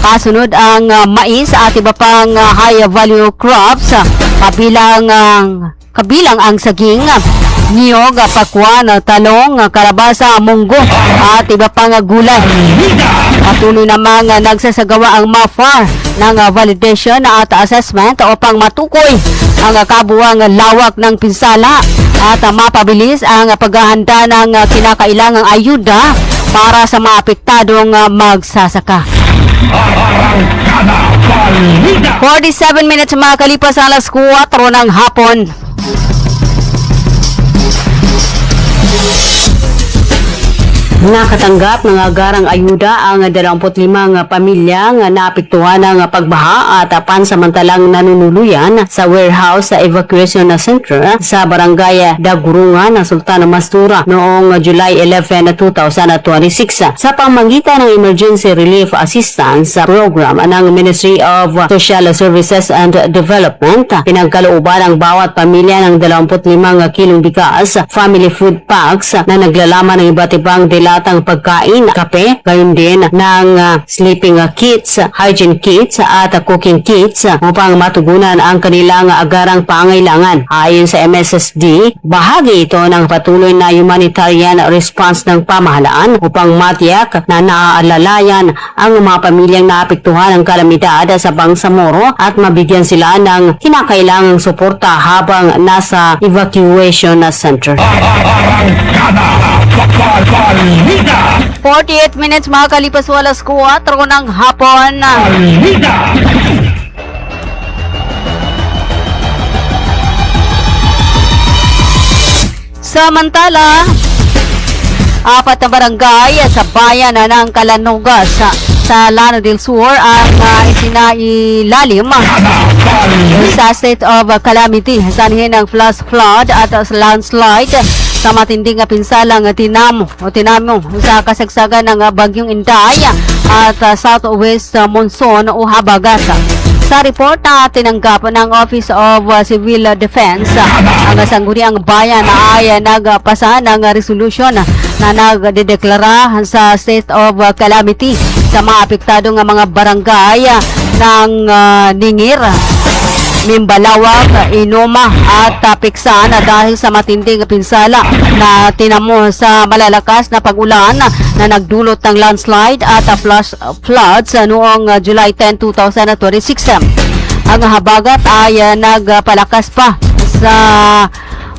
Kasunod ang mais at iba pang high value crops, kabilang ang saging, niyog, pakwan, talong, kalabasa, munggo at iba pang gulay. Patuloy namang nagsasagawa ang MAFAR ng validation at assessment upang matukoy ang kabuang lawak ng pinsala at mapabilis ang paghahanda ng kinakailangang ayuda para sa mga apektadong magsasaka. 47 minutes makalipas ang alas 4 ng hapon. Nakatanggap ng agarang ayuda ang 25 pamilyang naapektuhan ng pagbaha at pansamantalang nanunuluyan sa warehouse sa evacuation center sa barangay Dagurungan, Sultan Mastura noong July 11, 2026 sa pamamagitan ng Emergency Relief Assistance Program ng Ministry of Social Services and Development. Pinagkalooban ang bawat pamilya ng 25 kilong bigas, family food packs na naglalaman ng iba't ibang dilatang pagkain, kape, gayon din ng sleeping kits, hygiene kits at cooking kits upang matugunan ang kanilang agarang pangailangan. Ayon sa MSSD, bahagi ito ng patuloy na humanitarian response ng pamahalaan upang matiyak na naaalalayan ang mga pamilyang naapektuhan ng kalamidad sa Bangsamoro at mabigyan sila ng kinakailangang suporta habang nasa evacuation center. 48 minutes makakalipas alas 4 ng hapon. Samantala, 4 na barangay sa bayan ng Calanogas sa Lano del Sur ang isinailalim sa state of calamity sanhin ng flash flood at landslide sa matinding pinsalang tinamo sa kasagsagan ng bagyong Inday at southwest monsoon o habagat. Sa report na tinanggap ng Office of Civil Defense, ang sangguniang bayan ay nagpasa ng resolution na nagdedeklara sa state of calamity sa mga apektadong mga barangay ng Ningir, Mimbalawag, Inoma at Piksan dahil sa matinding pinsala na tinamo sa malalakas na pag-ulan na nagdulot ng landslide at flash floods noong July 10, 2026. Ang habagat ay nagpalakas pa sa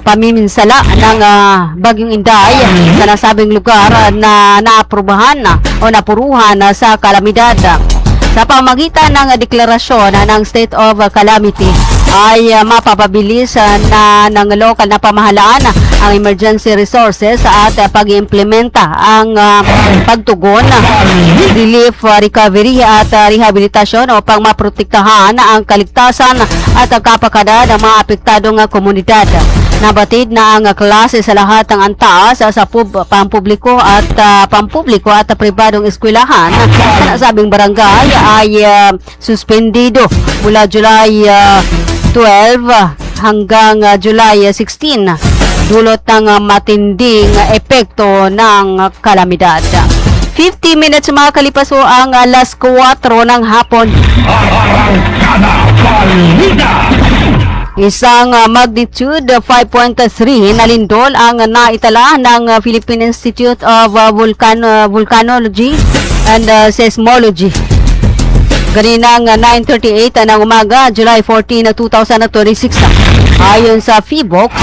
pamiminsala ng bagyong Inday sa nasabing lugar na naaprubahan o napuruhan sa kalamidad. Sa pamagitan ng deklarasyon ng State of Calamity ay mapapabilis na ng lokal na pamahalaan ang emergency resources at pag-implementa ang pagtugon, relief, recovery at rehabilitasyon upang maprotektahan ang kaligtasan at kapakanan ng mga apektadong komunidad. Nabatid na ang klase sa lahat ng antas sa pampubliko at pribadong eskwelahan sa nasabing barangay ay suspendido mula July 12 hanggang July 16 dulot ng matinding epekto ng kalamidad. 50 minutes makakalipas po ang alas 4 ng hapon. Isang magnitude 5.3 na lindol ang naitala ng Philippine Institute of Volcanology and Seismology. Ganinang 9:38 ng umaga, July 14, 2026. Ayon sa PHIVOLCS,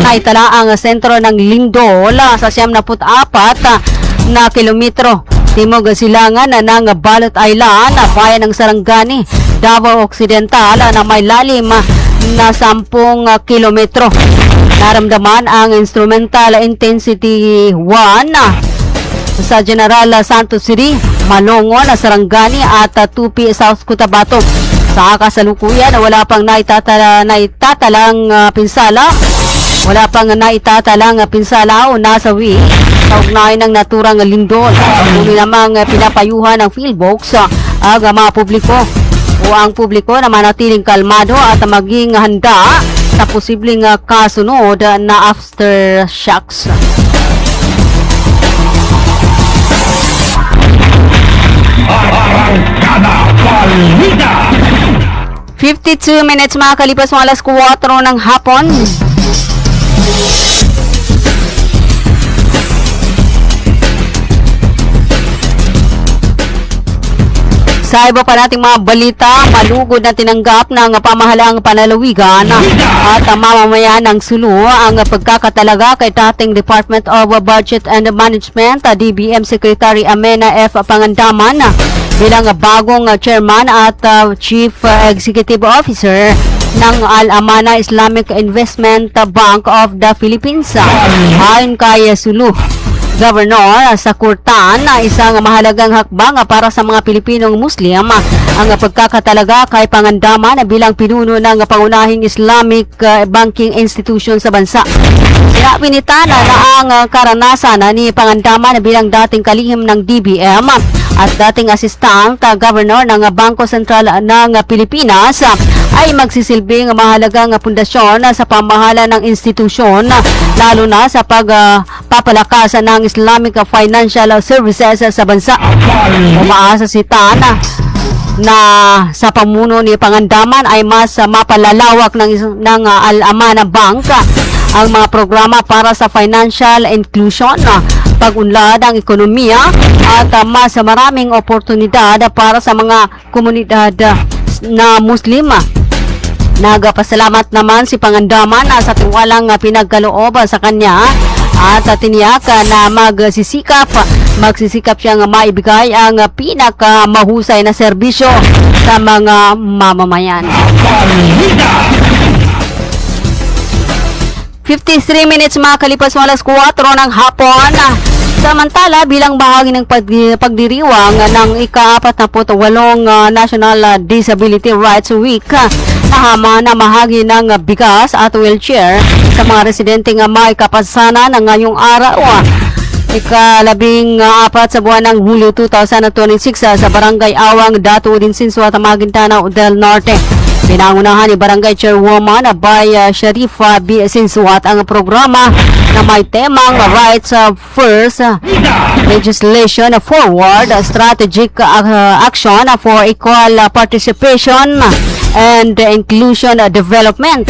naitala ang sentro ng lindol sa 74 na kilometro timog silangan ng Balot Island, bayan ng Sarangani, Davao Occidental na may lalim na 10 kilometro. Naramdaman ang instrumental intensity 1 sa General Santos City, Malongon, Sarangani at Tupi, South Cotabato. Sa kasalukuyan, wala pang naitatalang pinsala o nasawi sa ugnay ng naturang lindol. Muli namang pinapayuhan ng PhilVolcS ang mga publiko o ang publiko na manatiling kalmado at maging handa sa posibleng kasunod na aftershocks. Arangkada Balita! 52 minutes makakalipas ng alas 4 ng hapon. Sa iba pa nating mga balita, malugod na tinanggap ng pamahalaang panalawigan at mamamayan ng Sulu ang pagkakatalaga kay dating Department of Budget and Management, DBM Secretary Amena F. Pangandaman bilang bagong chairman at chief executive officer ng Al-Amana Islamic Investment Bank of the Philippines. Ayon kay Sulu Governor sa Kurtan, isang mahalagang hakbang para sa mga Pilipinong Muslim ang pagkakatalaga kay Pangandaman bilang pinuno ng pangunahing Islamic banking institution sa bansa. Sinabi ni Tana na ang karanasan ni Pangandaman bilang dating kalihim ng DBM at dating assistant governor ng Bangko Sentral ng Pilipinas ay magsisilbing mahalagang pundasyon sa pamahalaan ng institusyon, lalo na sa pagpapalakas ng Islamic financial services sa bansa. Umaasa si Tana na sa pamuno ni Pangandaman ay mas mapalalawak ng Al-Amana Bank ang mga programa para sa financial inclusion, pag-unlad ang ekonomiya at mas maraming oportunidad para sa mga komunidad na Muslim. Nagpasalamat naman si Pangandaman sa tiwalang pinagkaloob sa kanya at tiniyak na magsisikap siyang maibigay ang pinakamahusay na serbisyo sa mga mamamayan. 53 minutes makakalipas ng alas 4 ng hapon. Samantala, bilang bahagi ng pagdiriwang ng ika-48 National Disability Rights Week, na mahagi ng bigas at wheelchair sa mga residenteng may kapansanan na ngayong araw. Ika-14 sa buwan ng Hulyo 2026 sa Barangay Awang, Dato Udinsinso at Maguindanao del Norte. Pinangunahan ni Barangay Chairwoman Bay Sharifa B. Sinsuat ang programa na may temang Rights First, Legislation Forward, Strategic Action for Equal Participation and Inclusion Development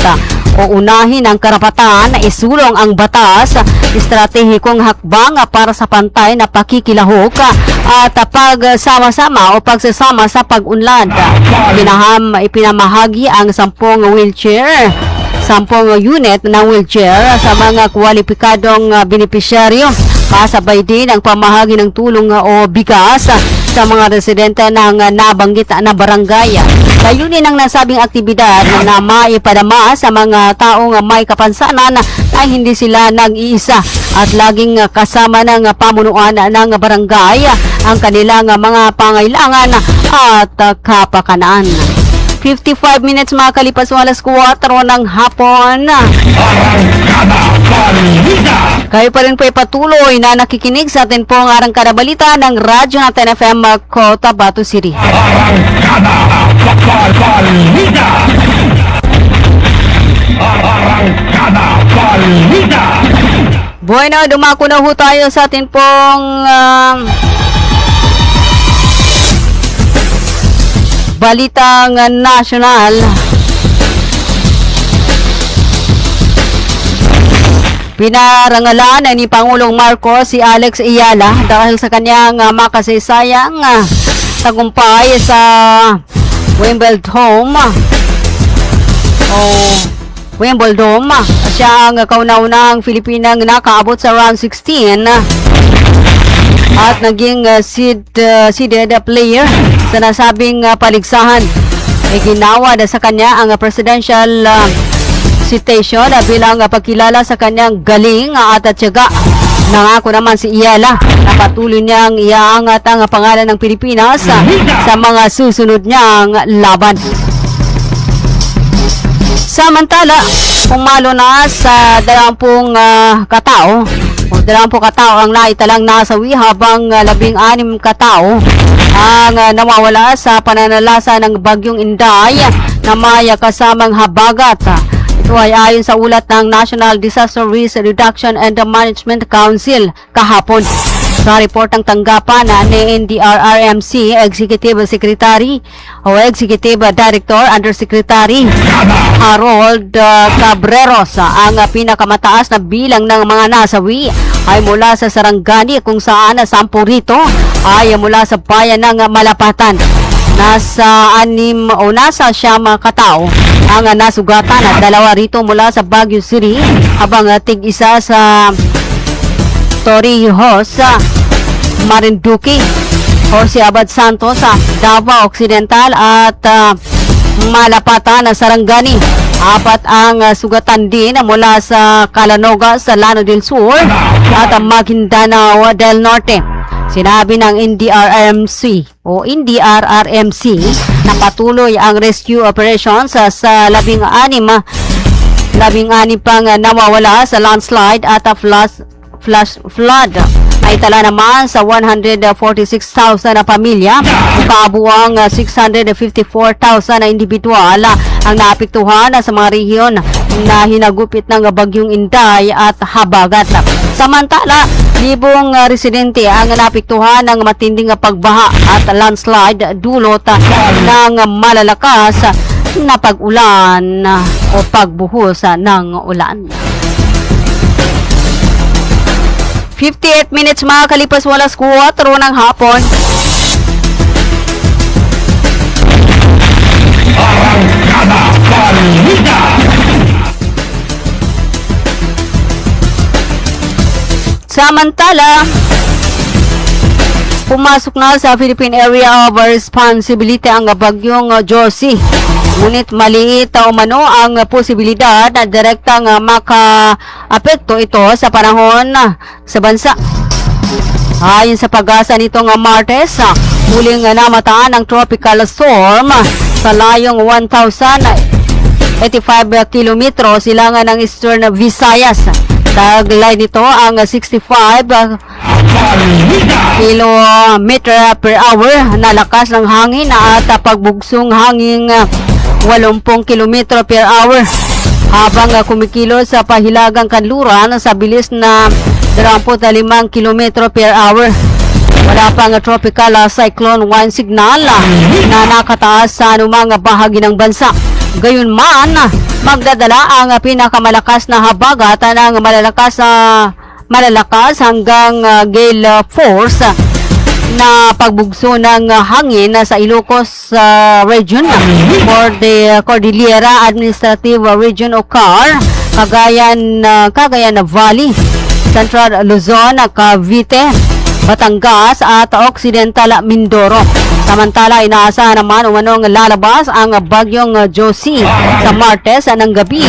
o unahin ang karapatan na isulong ang batas, estratehikong hakbang para sa pantay na pakikilahok at pagsama-sama o pagsasama sa pag-unlad. Ipinamahagi ang 10 wheelchair, 10 unit ng wheelchair sa mga kwalipikadong benepisyaryo. Kasabay din ang pamahagi ng tulong o bigas sa mga residente ng nabanggit na barangay. Layunin ng nasabing aktibidad na maipadama sa mga taong may kapansanan ay hindi sila nag-iisa at laging kasama ng pamunuan ng barangay ang kanilang mga pangailangan at kapakanan. 55 minutes makakalipas ng alas 4 ng hapon. Kayo pa rin po patuloy na nakikinig sa atin po ang Arangkada Balita ng Radyo Natin FM Cotabato City. Bueno dumako na ho tayo sa atin pong balitang nasyonal. Pinarangalan ni Pangulong Marcos si Alex Ayala dahil sa kanyang makasaysayang tagumpay sa Wimbledon. Wimbledon. Siya ang kauna-unang Filipinang nakaabot sa round 16 at naging seeded player sa nasabing paligsahan. Ginawa na sa kanya ang presidential citation bilang pagkilala sa kanyang galing at tiyaga. Nangako naman si Ayala na patuloy niyang iaangat ang pangalan ng Pilipinas sa mga susunod niyang laban. Samantala, pumalo na sa 20 katao o 20 katao ang naitalang nasawi habang 16 katao ang nawawala sa pananalasa ng bagyong Inday na may kasamang habagat. Ito ay ayon sa ulat ng National Disaster Risk Reduction and Management Council kahapon. Sa reportang tanggapan ni NDRRMC Executive Secretary o Executive Director Undersecretary Harold Cabreros, ang pinakamataas na bilang ng mga nasawi ay mula sa Sarangani kung saan 10 rito ay mula sa bayan ng Malapatan. Nasa 9 katao ang nasugatan at 2 rito mula sa Baguio City habang tig-isa sa Torrijos, Marinduque, Jose Abad Santos, Davao Occidental at Malapatan, Sarangani. 4 ang sugatan din mula sa Calanoga, Lano del Sur at Maguindanao del Norte. Sinabi ng NDRRMC na patuloy ang rescue operations sa 16 pang nawawala sa landslide at flash flood. Naitala naman sa 146,000 na pamilya, kabuang 654,000 na individual ang naapektuhan sa mga rehiyon na hinagupit ng bagyong Inday at habagat. Samantala, libong residente ang naapektuhan ng matinding pagbaha at landslide dulot ng malalakas na pag-ulan o pagbuhos ng ulan. 58 minutes makakalipas walas 4 ng hapon. Samantala, pumasok na sa Philippine Area of Responsibility ang bagyong Josie. Ngunit maliit umano ang posibilidad na direktang maka-apekto ito sa panahon sa bansa. Ayon sa pag-asa nitong Martes, huling namataan ng tropical storm sa layong 1,085 kilometro silangan ng Eastern Visayas. Taglay nito ang 65 kilometer per hour na lakas ng hangin at pagbugsong hangin 80 kilometro per hour habang kumikilos sa pahilagang kanluran sa bilis na 25 kilometro per hour. Wala pang tropical cyclone 1 signal na nakataas sa anumang bahagi ng bansa. Gayunman, magdadala ang pinakamalakas na habagat ng malalakas hanggang gale force na pagbugso ng hangin sa Ilocos region for the Cordillera Administrative Region o CAR, Cagayan Valley, Central Luzon, Cavite, Batangas at Occidental Mindoro. Samantala, inaasahan naman umanong lalabas ang bagyong Josie sa Martes ng gabi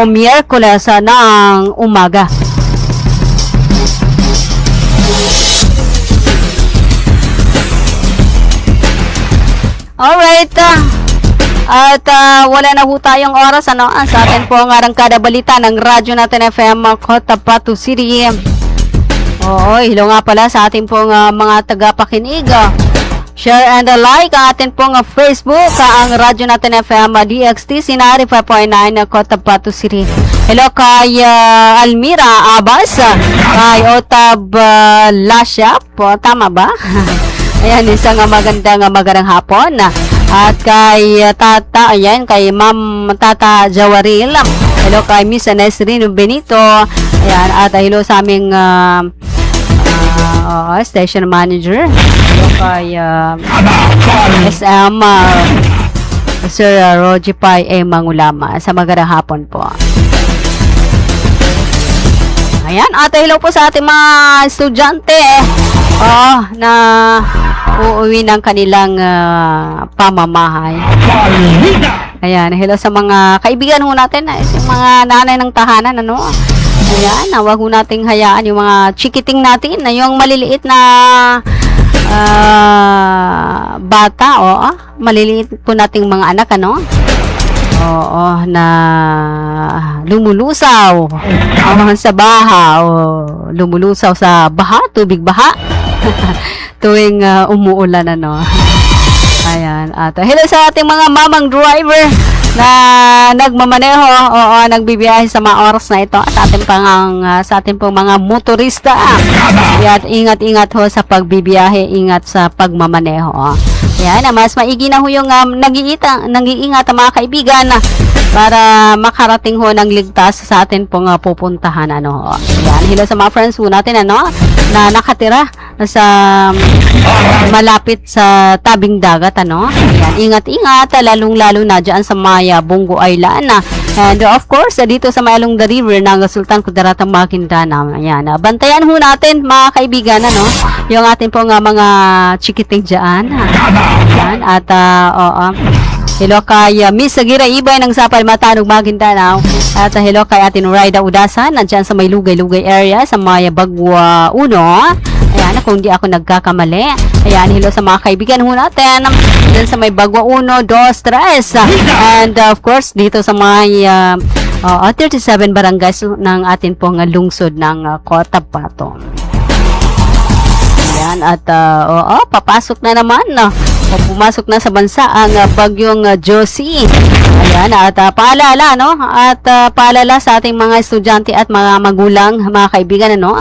o Miyerkules ng umaga. Alright, at wala na po tayong oras sa atin po ang arangkada balita ng Radyo Natin FM Cotabato City. Oo, hello nga pala sa ating pong mga tagapakinig. Share and like ang atin pong Facebook, ang Radyo Natin FM DXT Sinari 5.9 Cotabato City. Hello kay Almira Abbas, kay Otab Lasyap, tama ba? Ayan, isang magandang hapon. At kay Tata, ayan, kay Ma'am Tata Jawaril. Hello kay Miss Nesrin Benito. Ayan, at hello sa aming station manager. Hello kay SM Sir Roji Pai Mangulama. Sa magandang hapon po. Ayan, at hello po sa ating mga estudyante na uuwi ng kanilang pamamahay. Ayan, hello sa mga kaibigan ho natin, yung mga nanay ng tahanan, ano? Ayan, huwag ho nating hayaan yung mga chikiting natin, na yung maliliit na bata, maliliit po nating mga anak, ano? Oo, na lumulusaw sa baha, lumulusaw sa baha, tubig baha. Tuwing umuulan, ano. Ayan, at hello sa ating mga mamang driver na nagmamaneho, nagbibiyahe sa mga oras na ito, at sa ating pong mga motorista. At ingat-ingat ho sa pagbibiyahe, ingat sa pagmamaneho. Ayan, mas maigi na ho yung nag-iingat ang mga kaibigan para makarating ho ng ligtas sa atin pong pupuntahan, ano. Ayan, hello sa mga friends ho natin, ano, na nakatira sa malapit sa tabing dagat, ano. Ayan, ingat-ingat, lalong-lalo na dyan sa Maya, Bungo Island. And of course, dito sa Mayalong the River ng Sultan Kudaratang Maguindanao. Ayan, bantayan ho natin, mga kaibigan, ano, yung atin pong mga chikiting dyan. Ayan, at hello kay Miss Agira Ibay ng Sapal Matanog, Maguindanao. At hello kay atin Raida Udasan, nandyan sa may Lugay-Lugay area, sa Maya Bagwa 1. Ayan, kung di ako nagkakamali. Ayan, hello sa mga kaibigan ho natin dyan sa may Bagwa 1, 2, 3. And of course, dito sa may 37 barangays ng atin pong lungsod ng Cotabato. Ayan, at papasok na naman, pumasok na sa bansa ang bagyong Josie. Ayan, at paalala, no? At paalala sa ating mga estudyante at mga magulang, mga kaibigan, ano?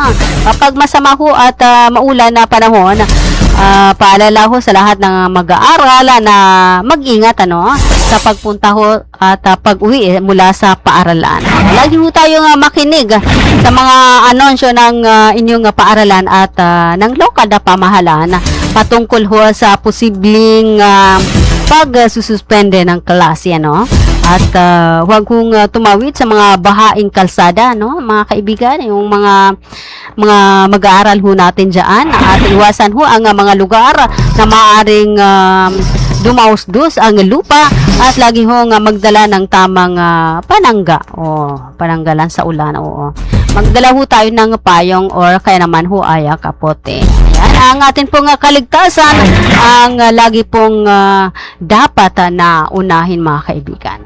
Kapag masama ho at maulan na panahon, paalala ho sa lahat ng mag-aaral na mag-ingat, ano? Sa pagpunta ho at pag-uwi mula sa paaralan. Lagi ho tayong makinig sa mga anunsyo ng inyong paaralan at ng lokal na pamahalaan patungkol ho sa posibleng pag-sususpende ng klase, ano? At huwag kong tumawid sa mga bahaing kalsada, no? Mga kaibigan, yung mga mag-aaral ho natin dyan, at iwasan ho ang mga lugar na maaaring dumausdos ang lupa, at lagi ho magdala ng tamang panangga pananggalan sa ulan. Magdala ho tayo ng payong or kaya naman ho ay kapote. Ayan, ang atin pong kaligtasan ang lagi pong dapat na unahin, mga kaibigan.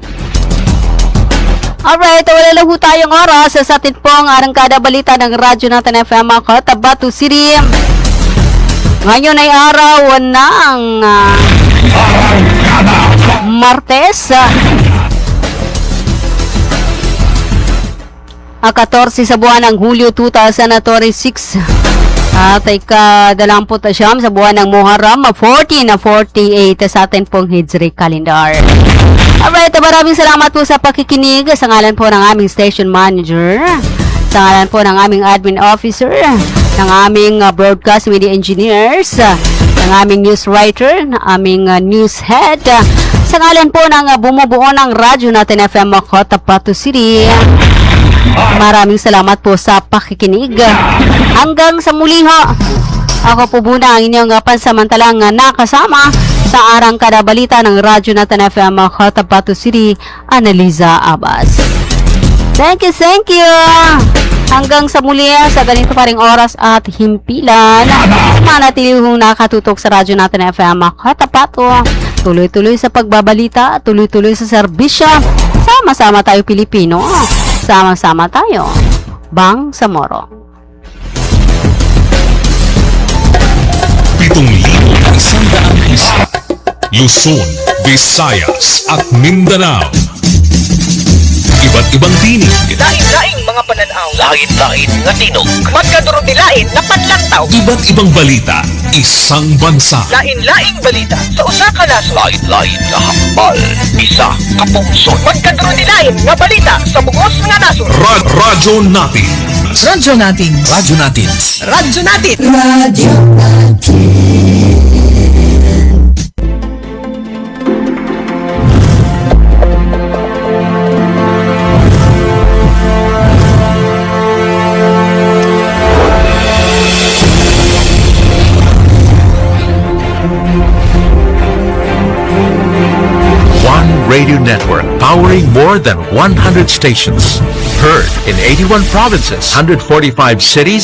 Alright, wala lang ho tayong oras sa atin pong arangkada balita ng radyo natin FM Cotabato City. Ngayon ay araw ng Martes, 14 sa buwan ng Hulyo 2026. At ika-29 sa buwan ng Muharram, 1448 sa atin pong Hijri calendar. Alright, maraming salamat po sa pakikinig. Sa ngalan po ng aming station manager, sa ngalan po ng aming admin officer, ng aming broadcast media engineers, ng aming news writer, ng aming news head, sa ngalan po ng bumubuo ng radyo natin FM Cotabato City, maraming salamat po sa pakikinig. Hanggang sa muli ho, ako po muna ang inyong pansamantalang nakasama sa arangkada balita ng radyo natin FM Cotabato City, Annaliza Abbas. Thank you. Hanggang sa muli sa ganito pa ring oras at himpilan, manatili hong nakatutok sa radyo natin FM Cotabato. Tuloy-tuloy sa pagbabalita, tuloy-tuloy sa serbisyo. Sama-sama tayo Pilipino. Sama-sama tayo. Bang Samoro. 7,100 isla, Luzon, Visayas at Mindanao. Iba't ibang tinig. Lain-laing mga pananaw. Lain-lain nga tinog. Magkadurog-dilain na panlantaw. Iba't ibang balita. Isang bansa. Lain-laing balita sa usa ka nasod. Lain-lain nga hambal. Isa ka pungsod. Magkadurog-dilain nga balita sa bugos nga nasod. Radyo natin. Radyo natin. Radyo natin. Radyo natin. Radyo natin. Radio network powering more than 100 stations. Heard in 81 provinces, 145 cities,